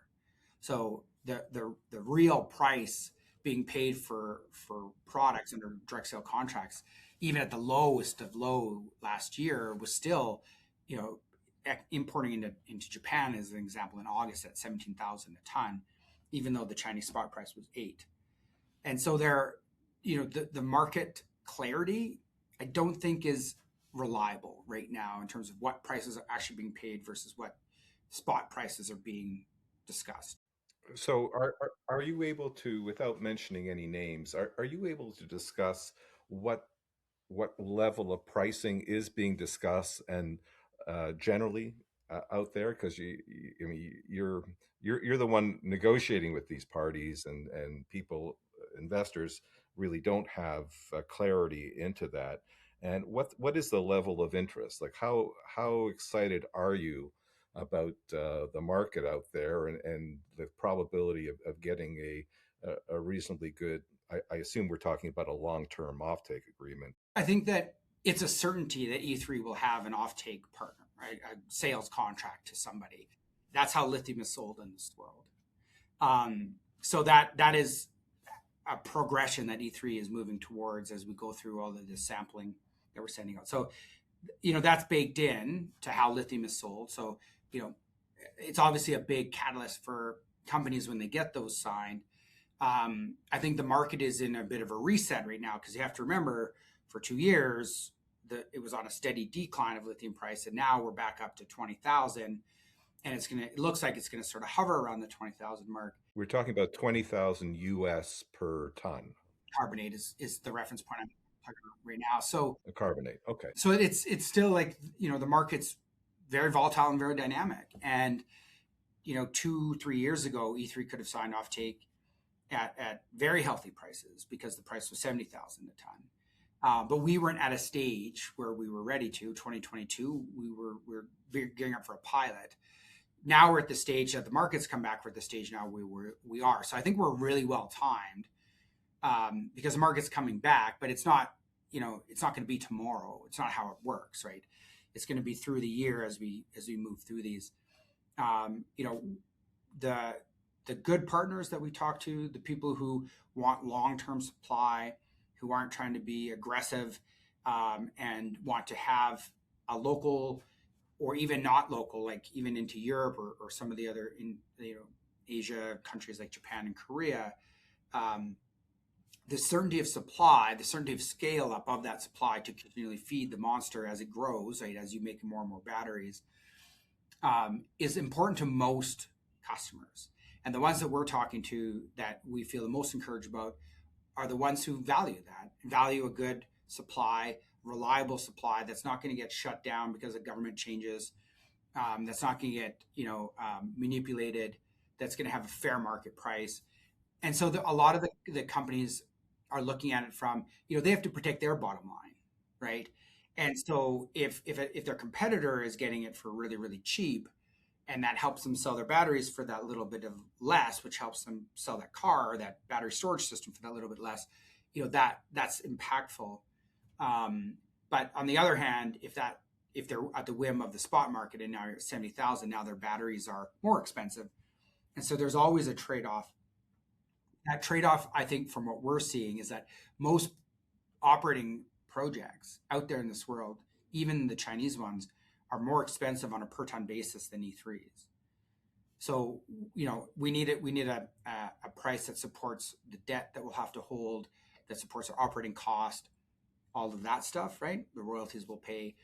So the real price being paid for products under direct sale contracts, even at the lowest of low last year, was still, importing into Japan, as an example, in August at 17,000 a ton, even though the Chinese spot price was 8. And so the market clarity, I don't think, is reliable right now in terms of what prices are actually being paid versus what spot prices are being discussed. So are you able to, without mentioning any names, are you able to discuss what level of pricing is being discussed and generally out there? Because I mean, you're the one negotiating with these parties, and people, investors, really don't have clarity into that. And what is the level of interest? Like how excited are you about the market out there, and the probability of getting a reasonably good. I assume we're talking about a long-term offtake agreement. I think that it's a certainty that E3 will have an offtake partner, right? A sales contract to somebody. That's how lithium is sold in this world. So that is a progression that E3 is moving towards as we go through all of this sampling that we're sending out. So, that's baked in to how lithium is sold. So, it's obviously a big catalyst for companies when they get those signed. I think the market is in a bit of a reset right now because you have to remember for 2 years it was on a steady decline of lithium price, and now we're back up to 20,000, and it looks like it's gonna sort of hover around the 20,000 mark. We're talking about 20,000 US per ton. Carbonate is the reference point I'm talking about right now. So A carbonate, okay. So it's still like the market's very volatile and very dynamic, and 2-3 years ago, E3 could have signed offtake at very healthy prices because the price was 70,000 a ton. But we weren't at a stage where we were ready to. 2022, we were gearing up for a pilot. Now we're at the stage that the market's come back. We're at the stage now we are. So I think we're really well timed because the market's coming back, but it's not it's not going to be tomorrow. It's not how it works, right? It's going to be through the year as we move through these. The good partners that we talk to, the people who want long-term supply, who aren't trying to be aggressive and want to have a local or even not local, like even into Europe or some of the other Asia countries like Japan and Korea, the certainty of supply, the certainty of scale up of that supply to continually feed the monster as it grows, right, as you make more and more batteries, is important to most customers. And the ones that we're talking to that we feel the most encouraged about are the ones who value that, value a good supply, reliable supply that's not going to get shut down because of government changes, that's not going to get manipulated, that's going to have a fair market price. And so a lot of the companies are looking at it from, they have to protect their bottom line, right? And so if their competitor is getting it for really, really cheap, and that helps them sell their batteries for that little bit of less, which helps them sell that car or that battery storage system for that little bit less, that's impactful. But on the other hand, if they're at the whim of the spot market and now you're at 70,000, now their batteries are more expensive. And so there's always a trade-off. That trade-off, I think, from what we're seeing is that most operating projects out there in this world, even the Chinese ones, are more expensive on a per ton basis than E3s. So, we need a price that supports the debt that we'll have to hold, that supports our operating cost, all of that stuff, right? The royalties we'll pay.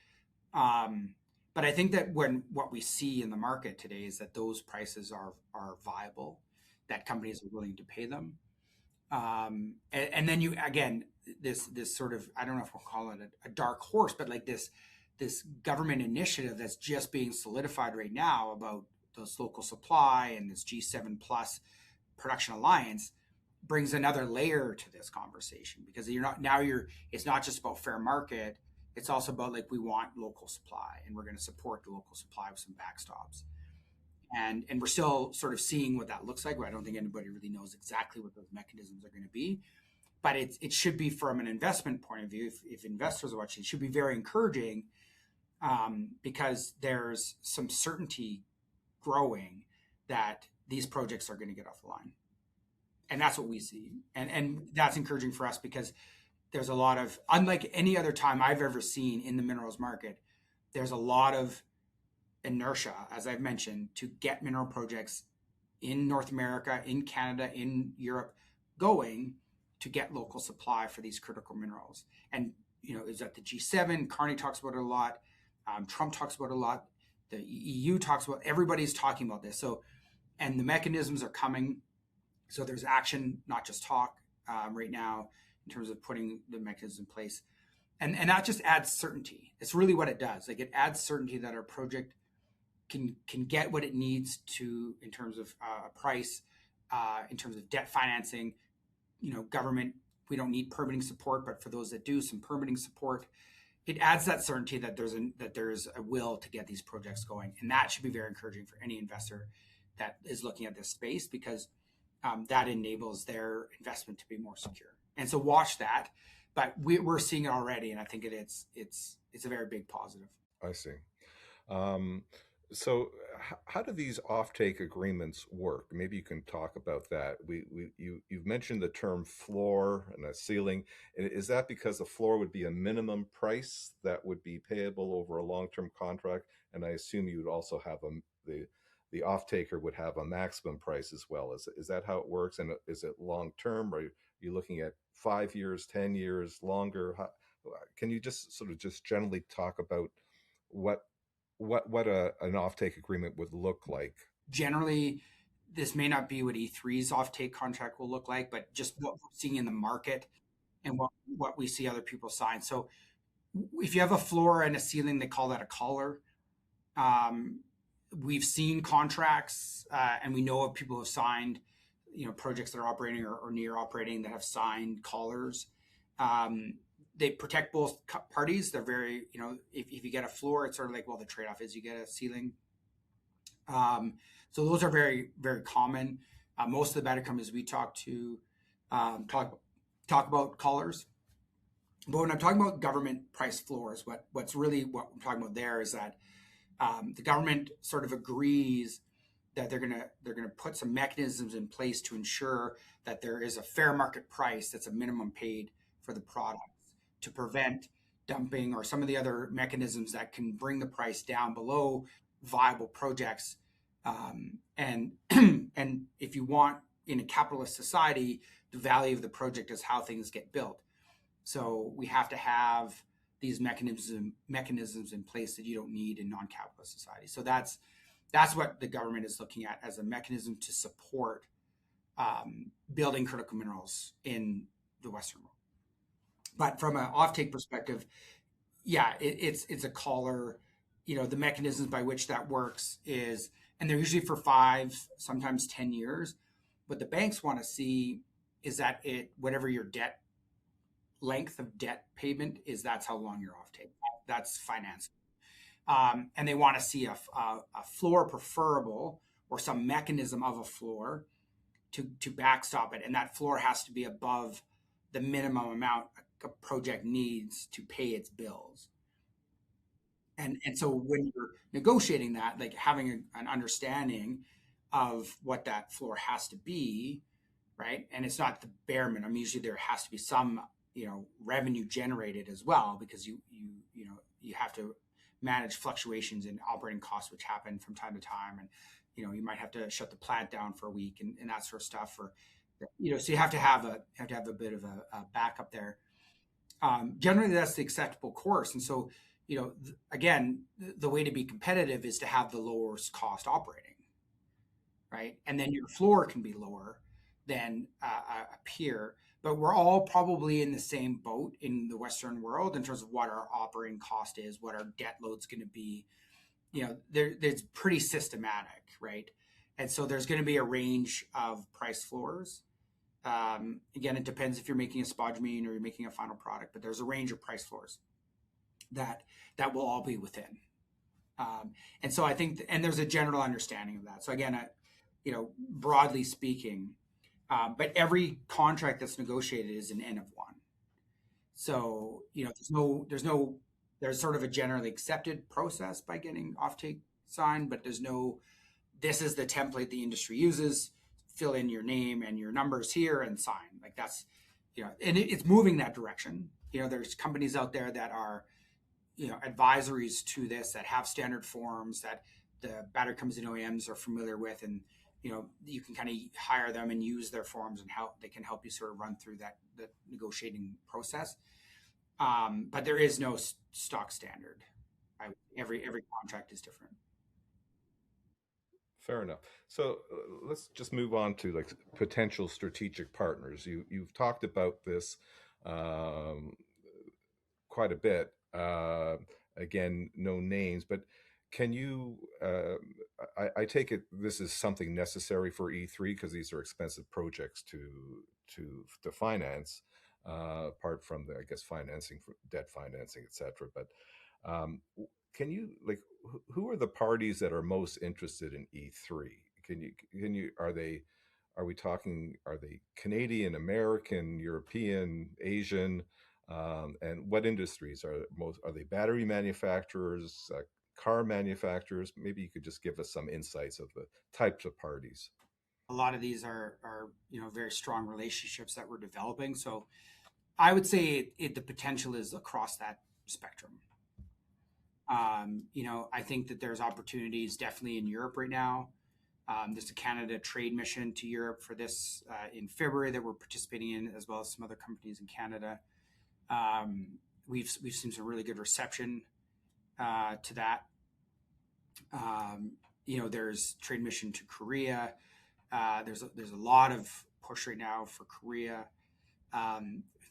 But I think that what we see in the market today is that those prices are viable, that companies are willing to pay them. And then this sort of, I don't know if we'll call it a dark horse, but like this government initiative that's just being solidified right now about this local supply and this G7 plus production alliance brings another layer to this conversation, because it's not just about fair market. It's also about we want local supply, and we're going to support the local supply with some backstops. And we're still sort of seeing what that looks like. I don't think anybody really knows exactly what those mechanisms are going to be, but it should be, from an investment point of view, if investors are watching, it should be very encouraging, because there's some certainty growing that these projects are going to get off the line. And that's what we see. And that's encouraging for us, because there's a lot of, unlike any other time I've ever seen in the minerals market, there's a lot of inertia, as I've mentioned, to get mineral projects in North America, in Canada, in Europe going, to get local supply for these critical minerals. And, is that the G7, Carney talks about it a lot, Trump talks about it a lot, the EU talks about, everybody's talking about this. So, and the mechanisms are coming. So there's action, not just talk, right now, in terms of putting the mechanisms in place. And that just adds certainty. It's really what it does. It adds certainty that our project can get what it needs to, in terms of price, in terms of debt financing, government. We don't need permitting support, but for those that do, some permitting support. It adds that certainty that there's a will to get these projects going, and that should be very encouraging for any investor that is looking at this space, because that enables their investment to be more secure. And so watch that, but we're seeing it already, and I think it's a very big positive. I see. Um, so, how do these offtake agreements work? Maybe you can talk about that. You've mentioned the term floor and a ceiling. Is that because the floor would be a minimum price that would be payable over a long-term contract? And I assume you would also have the off-taker would have a maximum price as well. Is that how it works? And is it long-term, or are you looking at 5 years, 10 years, longer? Can you just sort of just generally talk about what an offtake agreement would look like? Generally, this may not be what E3's offtake contract will look like, but just what we're seeing in the market and what we see other people sign. So if you have a floor and a ceiling, they call that a collar. Um, we've seen contracts, and we know of people who have signed, projects that are operating or near operating that have signed collars. They protect both parties. They're very, if you get a floor, it's sort of like, well, the trade-off is you get a ceiling. So those are very, very common. Most of the battery companies we talk to talk about collars. But when I'm talking about government price floors, what I'm talking about there is that the government sort of agrees that they're gonna put some mechanisms in place to ensure that there is a fair market price that's a minimum paid for the products to prevent dumping or some of the other mechanisms that can bring the price down below viable projects. And and if you want, in a capitalist society, the value of the project is how things get built. So we have to have these mechanisms in place that you don't need in non-capitalist society. So that's what the government is looking at as a mechanism to support building critical minerals in the Western world. But from an offtake perspective, yeah, it's a collar. The mechanisms by which that works is, and they're usually for 5, sometimes 10 years. What the banks want to see is that whatever your length of debt payment is, that's how long your offtake. That's finance. And they want to see a floor preferable, or some mechanism of a floor to backstop it. And that floor has to be above the minimum amount a project needs to pay its bills. And so when you're negotiating that, like having an understanding of what that floor has to be, right? And it's not the bare minimum. Usually there has to be some, revenue generated as well, because you have to manage fluctuations in operating costs, which happen from time to time. And, you might have to shut the plant down for a week and that sort of stuff. So you have to have a bit of a backup there. Generally, that's the acceptable course. And so, again, the way to be competitive is to have the lowest cost operating, right? And then your floor can be lower than a peer. But we're all probably in the same boat in the Western world in terms of what our operating cost is, what our debt load's going to be. There's pretty systematic, right? And so there's going to be a range of price floors. Again, it depends if you're making a spodumene or you're making a final product, but there's a range of price floors that will all be within. And so I think, and there's a general understanding of that. So again, broadly speaking, but every contract that's negotiated is an N of one. So there's sort of a generally accepted process by getting offtake signed, but there's no, this is the template the industry uses. Fill in your name and your numbers here and sign. Like that's, and it's moving that direction. There's companies out there that are, advisories to this, that have standard forms that the battery companies and OEMs are familiar with, and you can kind of hire them and use their forms, and how they can help you sort of run through the negotiating process. But there is no stock standard. Every contract is different. Fair enough. So let's just move on to like potential strategic partners. You've talked about this um, quite a bit. Again, no names, but can you? I take it this is something necessary for E3 because these are expensive projects to finance, apart from the, I guess, financing, for debt financing, etc. But um, can you, like, who are the parties that are most interested in E3? Are they Are we talking, are they Canadian, American, European, Asian? And what industries are they battery manufacturers, car manufacturers? Maybe you could just give us some insights of the types of parties. A lot of these are very strong relationships that we're developing. So I would say the potential is across that spectrum. I think that there's opportunities definitely in Europe right now. There's a Canada trade mission to Europe for this in February that we're participating in, as well as some other companies in Canada. We've seen some really good reception to that. There's trade mission to Korea. There's a lot of push right now for Korea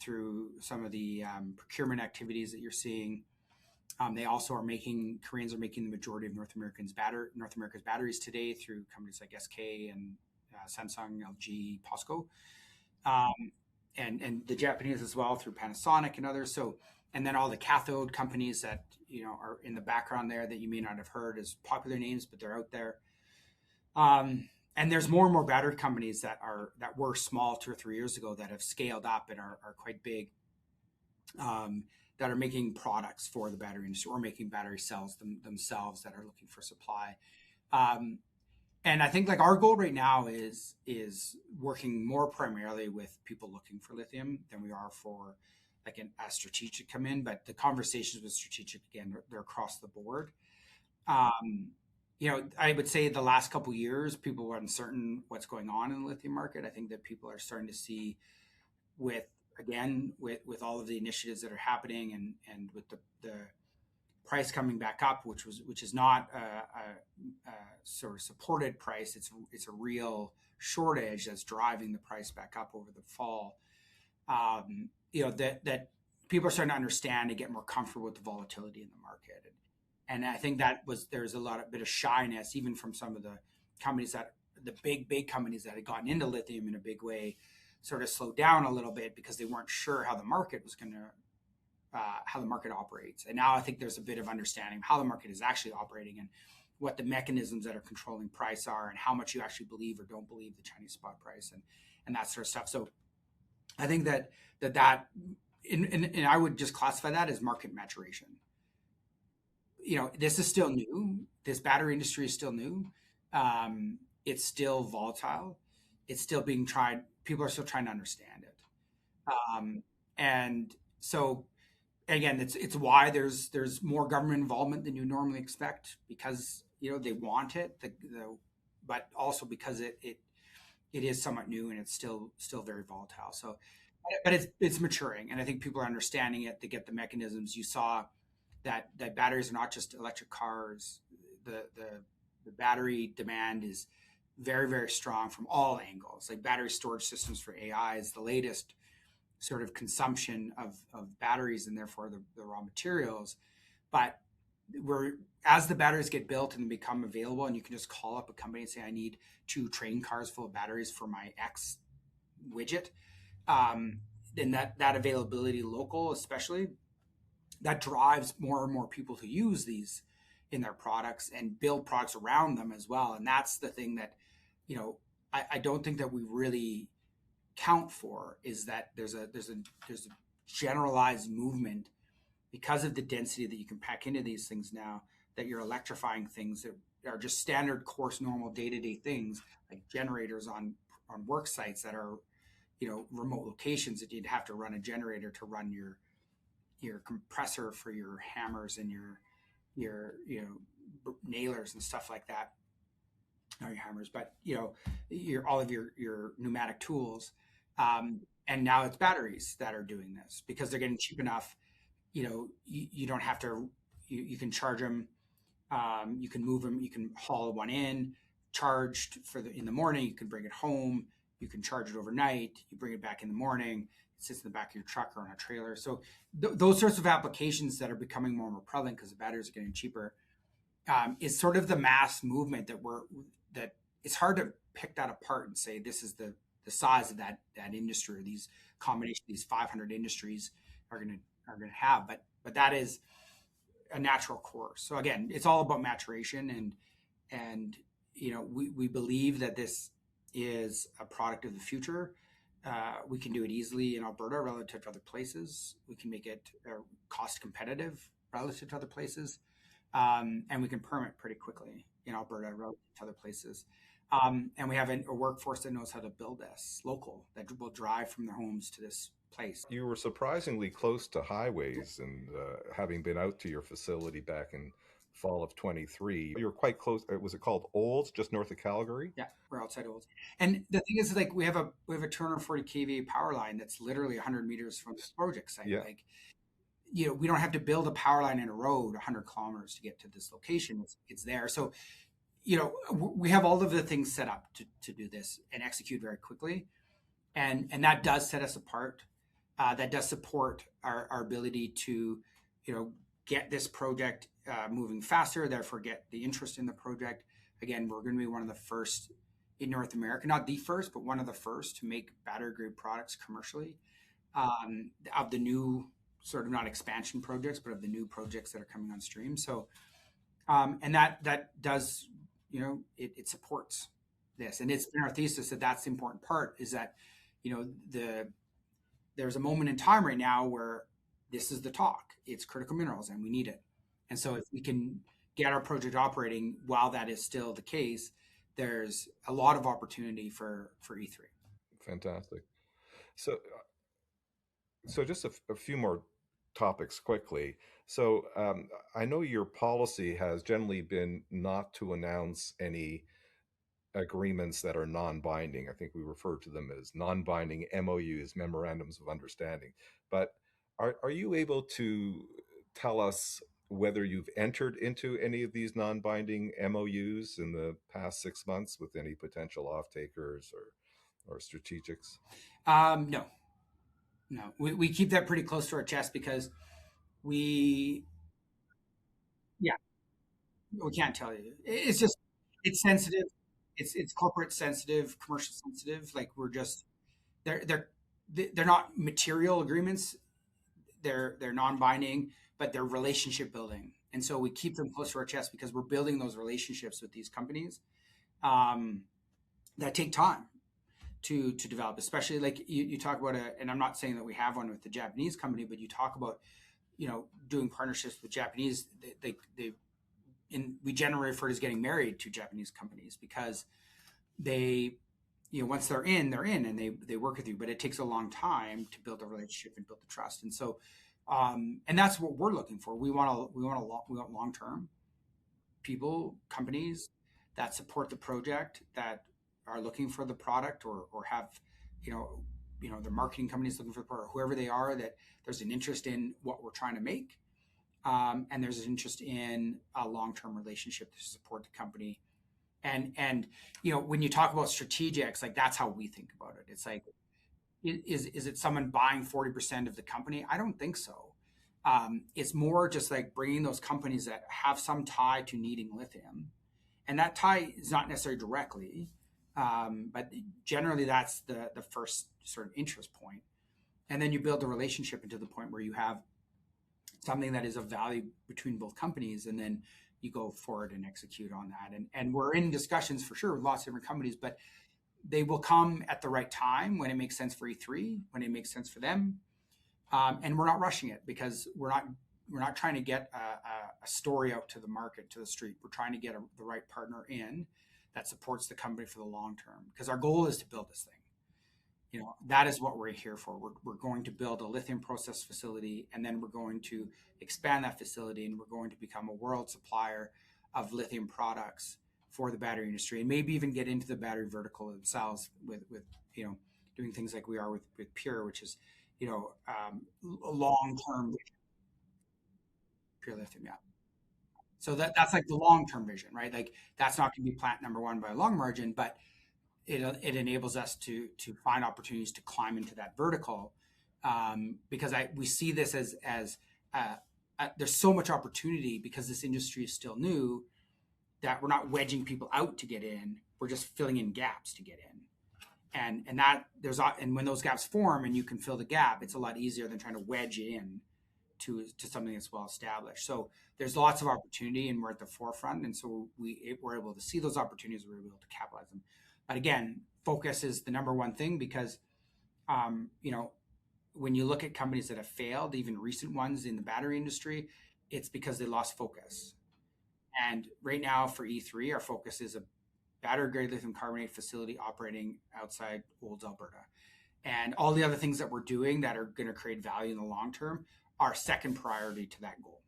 through some of the procurement activities that you're seeing. They also Koreans are making the majority of North America's batteries today through companies like SK and Samsung, LG, POSCO, and the Japanese as well through Panasonic and others. So, and then all the cathode companies that are in the background there that you may not have heard as popular names, but they're out there. And there's more and more battery companies that were small 2 or 3 years ago that have scaled up and are quite big. That are making products for the battery industry or making battery cells themselves that are looking for supply. And I think like our goal right now is working more primarily with people looking for lithium than we are for like a strategic come in. But the conversations with strategic, again, they're across the board. I would say the last couple of years, people were uncertain what's going on in the lithium market. I think that people are starting to see with all of the initiatives that are happening and with the price coming back up, which is not a sort of supported price. It's a real shortage that's driving the price back up over the fall. That people are starting to understand and get more comfortable with the volatility in the market. And I think there's a bit of shyness, even from some of the companies the big companies that had gotten into lithium in a big way, sort of slowed down a little bit because they weren't sure how the market was how the market operates. And now I think there's a bit of understanding of how the market is actually operating and what the mechanisms that are controlling price are and how much you actually believe or don't believe the Chinese spot price and that sort of stuff. So I think that and I would just classify that as market maturation. This is still new. This battery industry is still new. It's still volatile. It's still being tried. People are still trying to understand it. And so again, it's why there's more government involvement than you normally expect, because they want it, but also because it is somewhat new and it's still very volatile. So, but it's maturing, and I think people are understanding it. They get the mechanisms. You saw that batteries are not just electric cars. The battery demand is very, very strong from all angles. Like battery storage systems for AI is the latest sort of consumption of batteries and therefore the raw materials. But as the batteries get built and become available, and you can just call up a company and say, I need 2 train cars full of batteries for my X widget. Then that availability local, especially, that drives more and more people to use these in their products and build products around them as well. And that's the thing that, I don't think that we really count for, is that there's a generalized movement because of the density that you can pack into these things now, that you're electrifying things that are just standard course, normal day-to-day things, like generators on work sites that are, remote locations that you'd have to run a generator to run your compressor for your hammers and your nailers and stuff like that. Not your hammers, but all of your pneumatic tools. And now it's batteries that are doing this because they're getting cheap enough. You don't have to. You can charge them. You can move them. You can haul one in, charged in the morning. You can bring it home. You can charge it overnight. You bring it back in the morning. It sits in the back of your truck or on a trailer. So those sorts of applications that are becoming more and more prevalent because the batteries are getting cheaper is sort of the mass movement that it's hard to pick that apart and say this is the size of that industry, or these combination, these 500 industries are going to have, but that is a natural course. So again, it's all about maturation, and we believe that this is a product of the future. We can do it easily in Alberta relative to other places. We can make it cost competitive relative to other places. And we can permit pretty quickly in Alberta relative to other places. And we have a workforce that knows how to build this local, that will drive from their homes to this place. You were surprisingly close to highways, and having been out to your facility back in fall of 23, you were quite close. Was it called Olds, just north of Calgary? Yeah, we're outside Olds. And the thing is, like, we have a 240 kVA power line that's literally 100 meters from this project site. Yeah. Like, we don't have to build a power line in a road 100 kilometers to get to this location. It's there. So, we have all of the things set up to do this and execute very quickly. And that does set us apart. That does support our ability to, get this project moving faster, therefore get the interest in the project. Again, we're going to be one of the first in North America, not the first, but one of the first to make battery grade products commercially, of the new sort of, not expansion projects, but of the new projects that are coming on stream. So, and that does, it supports this. And it's been our thesis that that's the important part, is that, there's a moment in time right now where this is the talk. It's critical minerals and we need it. And so if we can get our project operating while that is still the case, there's a lot of opportunity for E3. Fantastic. So just a few more topics quickly. So I know your policy has generally been not to announce any agreements that are non-binding. I think we refer to them as non-binding MOUs, memorandums of understanding. But are you able to tell us whether you've entered into any of these non-binding MOUs in the past 6 months with any potential off-takers or strategics? No. We keep that pretty close to our chest because we can't tell you. It's sensitive. It's corporate sensitive, commercial sensitive. Like, we're just, they're not material agreements. They're non-binding, but they're relationship building. And so we keep them close to our chest because we're building those relationships with these companies that take time to develop, especially like you talk about and I'm not saying that we have one with the Japanese company, but you talk about, doing partnerships with Japanese, we generally refer to as getting married to Japanese companies because they, once they're in and they work with you, but it takes a long time to build a relationship and build the trust. And so, and that's what we're looking for. We want long-term people, companies that support the project, that are looking for the product or have, the marketing companies looking for the product, whoever they are, that there's an interest in what we're trying to make. And there's an interest in a long-term relationship to support the company. And when you talk about strategics, like, that's how we think about it. It's like, is it someone buying 40% of the company? I don't think so. It's more just like bringing those companies that have some tie to needing lithium. And that tie is not necessarily directly, but generally that's the first sort of interest point. And then you build a relationship into the point where you have something that is of value between both companies, and then you go forward and execute on that. And we're in discussions for sure with lots of different companies, but they will come at the right time when it makes sense for E3, when it makes sense for them. And we're not rushing it because we're not trying to get a story out to the market, to the street. We're trying to get the right partner in that supports the company for the long term, because our goal is to build this thing. That is what we're here for. We're going to build a lithium process facility, and then we're going to expand that facility, and we're going to become a world supplier of lithium products for the battery industry, and maybe even get into the battery vertical themselves with doing things like we are with Pure, which is a long-term Pure Lithium. Yeah. So that's like the long-term vision, right? Like, that's not going to be plant number one by a long margin, but it enables us to find opportunities to climb into that vertical, because we see this as there's so much opportunity because this industry is still new, that we're not wedging people out to get in. We're just filling in gaps to get in. And when those gaps form and you can fill the gap, it's a lot easier than trying to wedge in to something that's well established. So there's lots of opportunity, and we're at the forefront. And so we're able to see those opportunities. We're able to capitalize them. But again, focus is the number one thing because, you know, when you look at companies that have failed, even recent ones in the battery industry, it's because they lost focus. And right now for E3, our focus is a battery grade lithium carbonate facility operating outside Olds, Alberta. And all the other things that we're doing that are going to create value in the long term are second priority to that goal.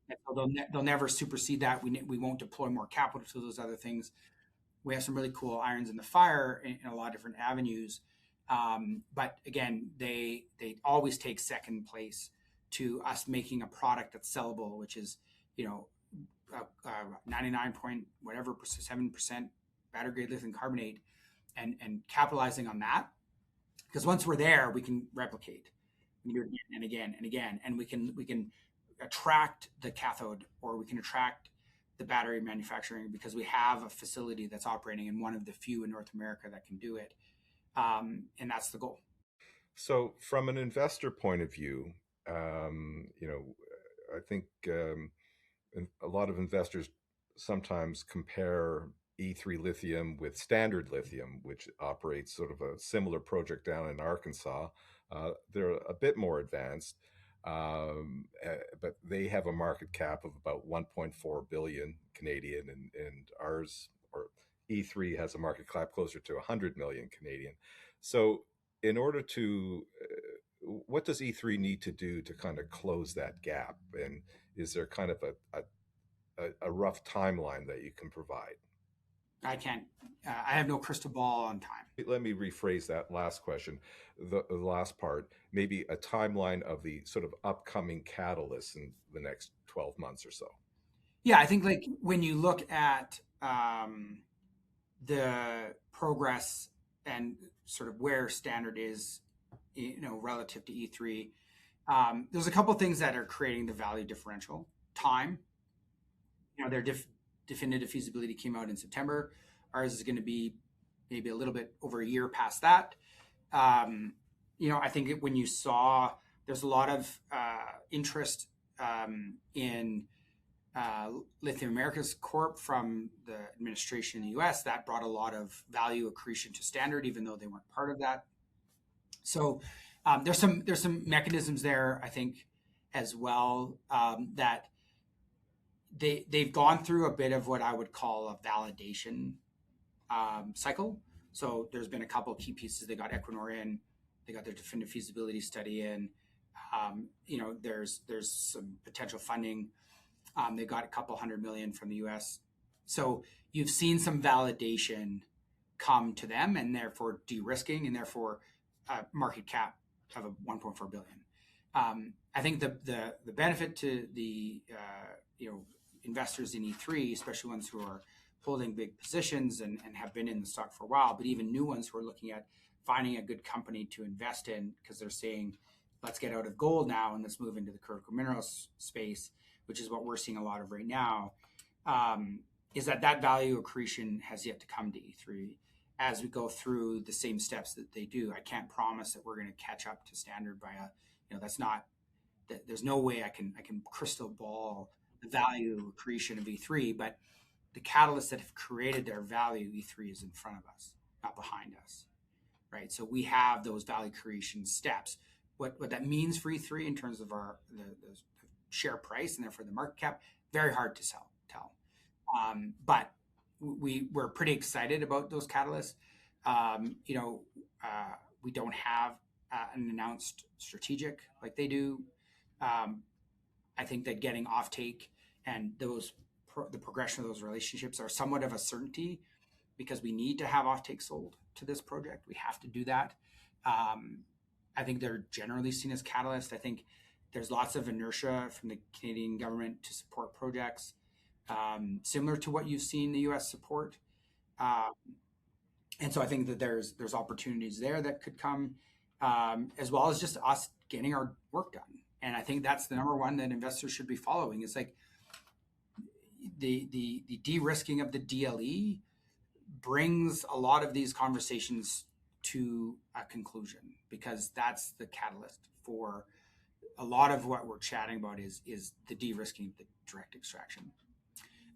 And so they'll never supersede that. We won't deploy more capital to those other things. We have some really cool irons in the fire in a lot of different avenues. But again, they always take second place to us making a product that's sellable, which is, you know, 99 point whatever 7% battery grade lithium carbonate, and capitalizing on that. Because once we're there, we can replicate. We can do it again and again and again, and we can attract the cathode, or we can attract the battery manufacturing, because we have a facility that's operating in one of the few in North America that can do it. And that's the goal. So, from an investor point of view, you know, I think a lot of investors sometimes compare E3 lithium with standard lithium, which operates sort of a similar project down in Arkansas. They're a bit more advanced, but they have a market cap of about 1.4 billion Canadian, and ours, or E3, has a market cap closer to 100 million Canadian. So, in order to, what does E3 need to do to kind of close that gap? And is there kind of a rough timeline that you can provide? I can't. I have no crystal ball on time. Let me rephrase that last question, the last part, maybe a timeline of the sort of upcoming catalysts in the next 12 months or so. Yeah, I think like when you look at the progress and sort of where standard is, you know, relative to E3, there's a couple of things that are creating the value differential. Time, you know, their definitive feasibility came out in September. Ours is going to be maybe a little bit over a year past that. You know, I think when you saw, there's a lot of interest in Lithium Americas Corp from the administration in the US. That brought a lot of value accretion to standard, even though they weren't part of that. So there's some mechanisms there, I think, as well, that they've gone through a bit of what I would call a validation cycle. So there's been a couple of key pieces. They got Equinor in, they got their definitive feasibility study in. You know, there's some potential funding. They got a couple $100 million from the US. So you've seen some validation come to them, and therefore de-risking, and therefore market cap of a 1.4 billion. I think the benefit to the you know, investors in E3, especially ones who are holding big positions and have been in the stock for a while, but even new ones who are looking at finding a good company to invest in, because they're saying, let's get out of gold now and let's move into the critical minerals space, which is what we're seeing a lot of right now, is that value accretion has yet to come to E3 as we go through the same steps that they do. I can't promise that we're going to catch up to standard by you know, that's not, there's no way I can crystal ball the value accretion of E3, but the catalysts that have created their value, E3 is in front of us, not behind us, right? So we have those value creation steps. What that means for E3 in terms of the share price and therefore the market cap, very hard to tell. But we're pretty excited about those catalysts. You know, we don't have an announced strategic like they do. I think that getting offtake and the progression of those relationships are somewhat of a certainty, because we need to have offtake sold to this project. We have to do that. I think they're generally seen as catalysts. I think there's lots of inertia from the Canadian government to support projects, similar to what you've seen the US support. And so I think that there's opportunities there that could come, as well as just us getting our work done. And I think that's the number one that investors should be following. It's like the de-risking of the DLE brings a lot of these conversations to a conclusion, because that's the catalyst for a lot of what we're chatting about is the de-risking of the direct extraction.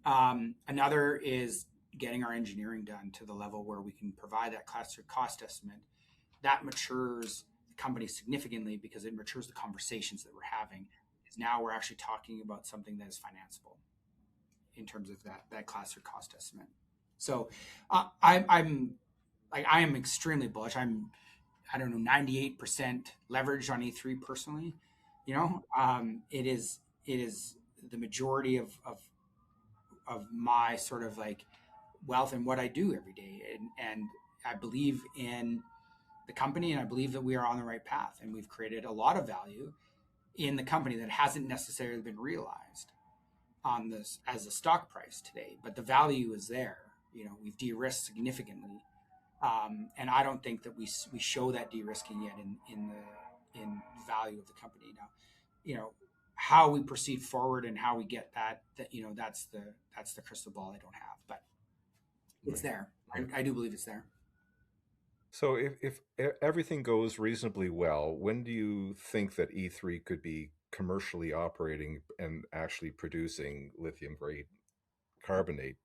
Another is, getting our engineering done to the level where we can provide that cluster cost estimate, that matures the company significantly because it matures the conversations that we're having. Because now we're actually talking about something that is financeable in terms of that cluster cost estimate. So I'm like I am extremely bullish. I don't know 98% leveraged on E3 personally. It is the majority of my sort of like wealth and what I do every day, and I believe in the company, and I believe that we are on the right path, and we've created a lot of value in the company that hasn't necessarily been realized on this as a stock price today, but the value is there. We've de-risked significantly, and I don't think that we show that de-risking yet in value of the company. Now, how we proceed forward and how we get that's the crystal ball I don't have, but it's there. I do believe it's there. So if everything goes reasonably well, when do you think that E3 could be commercially operating and actually producing lithium grade carbonate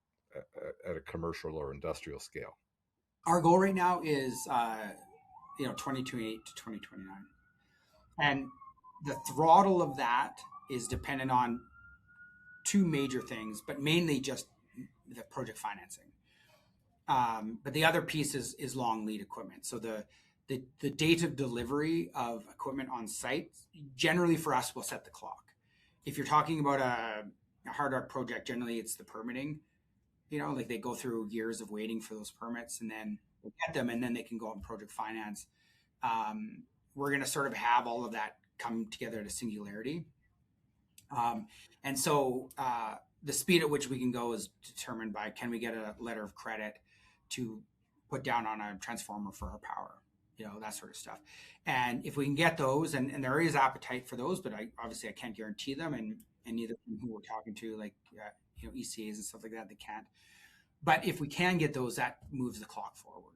at a commercial or industrial scale? Our goal right now is 2028 to 2029, and the throttle of that is dependent on two major things, but mainly just the project financing. But the other piece is long lead equipment. So the date of delivery of equipment on site generally for us will set the clock. If you're talking about a hard rock project, generally it's the permitting. Like they go through years of waiting for those permits, and then they get them, and then they can go out and project finance. We're going to sort of have all of that come together to singularity. And so the speed at which we can go is determined by, can we get a letter of credit to put down on a transformer for our power, that sort of stuff. And if we can get those, and there is appetite for those, but obviously I can't guarantee them, and neither who we're talking to, like ECAs and stuff like that, they can't. But if we can get those, that moves the clock forward.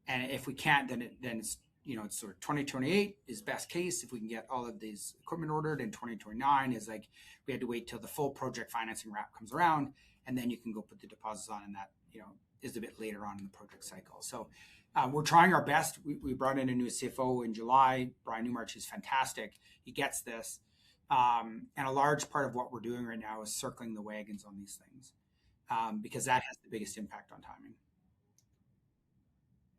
And if we can't, then it's it's sort of 2028 is best case if we can get all of these equipment ordered, and 2029 is like we had to wait till the full project financing wrap comes around, and then you can go put the deposits on, and that is a bit later on in the project cycle. So we're trying our best. We brought in a new CFO in July, Brian Newmarch. He's fantastic. He gets this, and a large part of what we're doing right now is circling the wagons on these things, because that has the biggest impact on timing.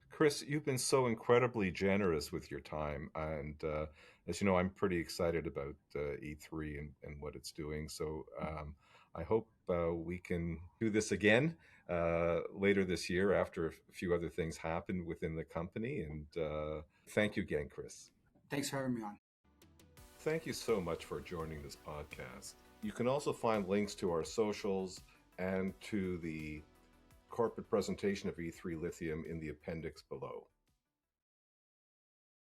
Chris, you've been so incredibly generous with your time. And as you know, I'm pretty excited about E3 and what it's doing. So I hope we can do this again later this year after a few other things happen within the company. And thank you again, Chris. Thanks for having me on. Thank you so much for joining this podcast. You can also find links to our socials and to the corporate presentation of E3 Lithium in the appendix below.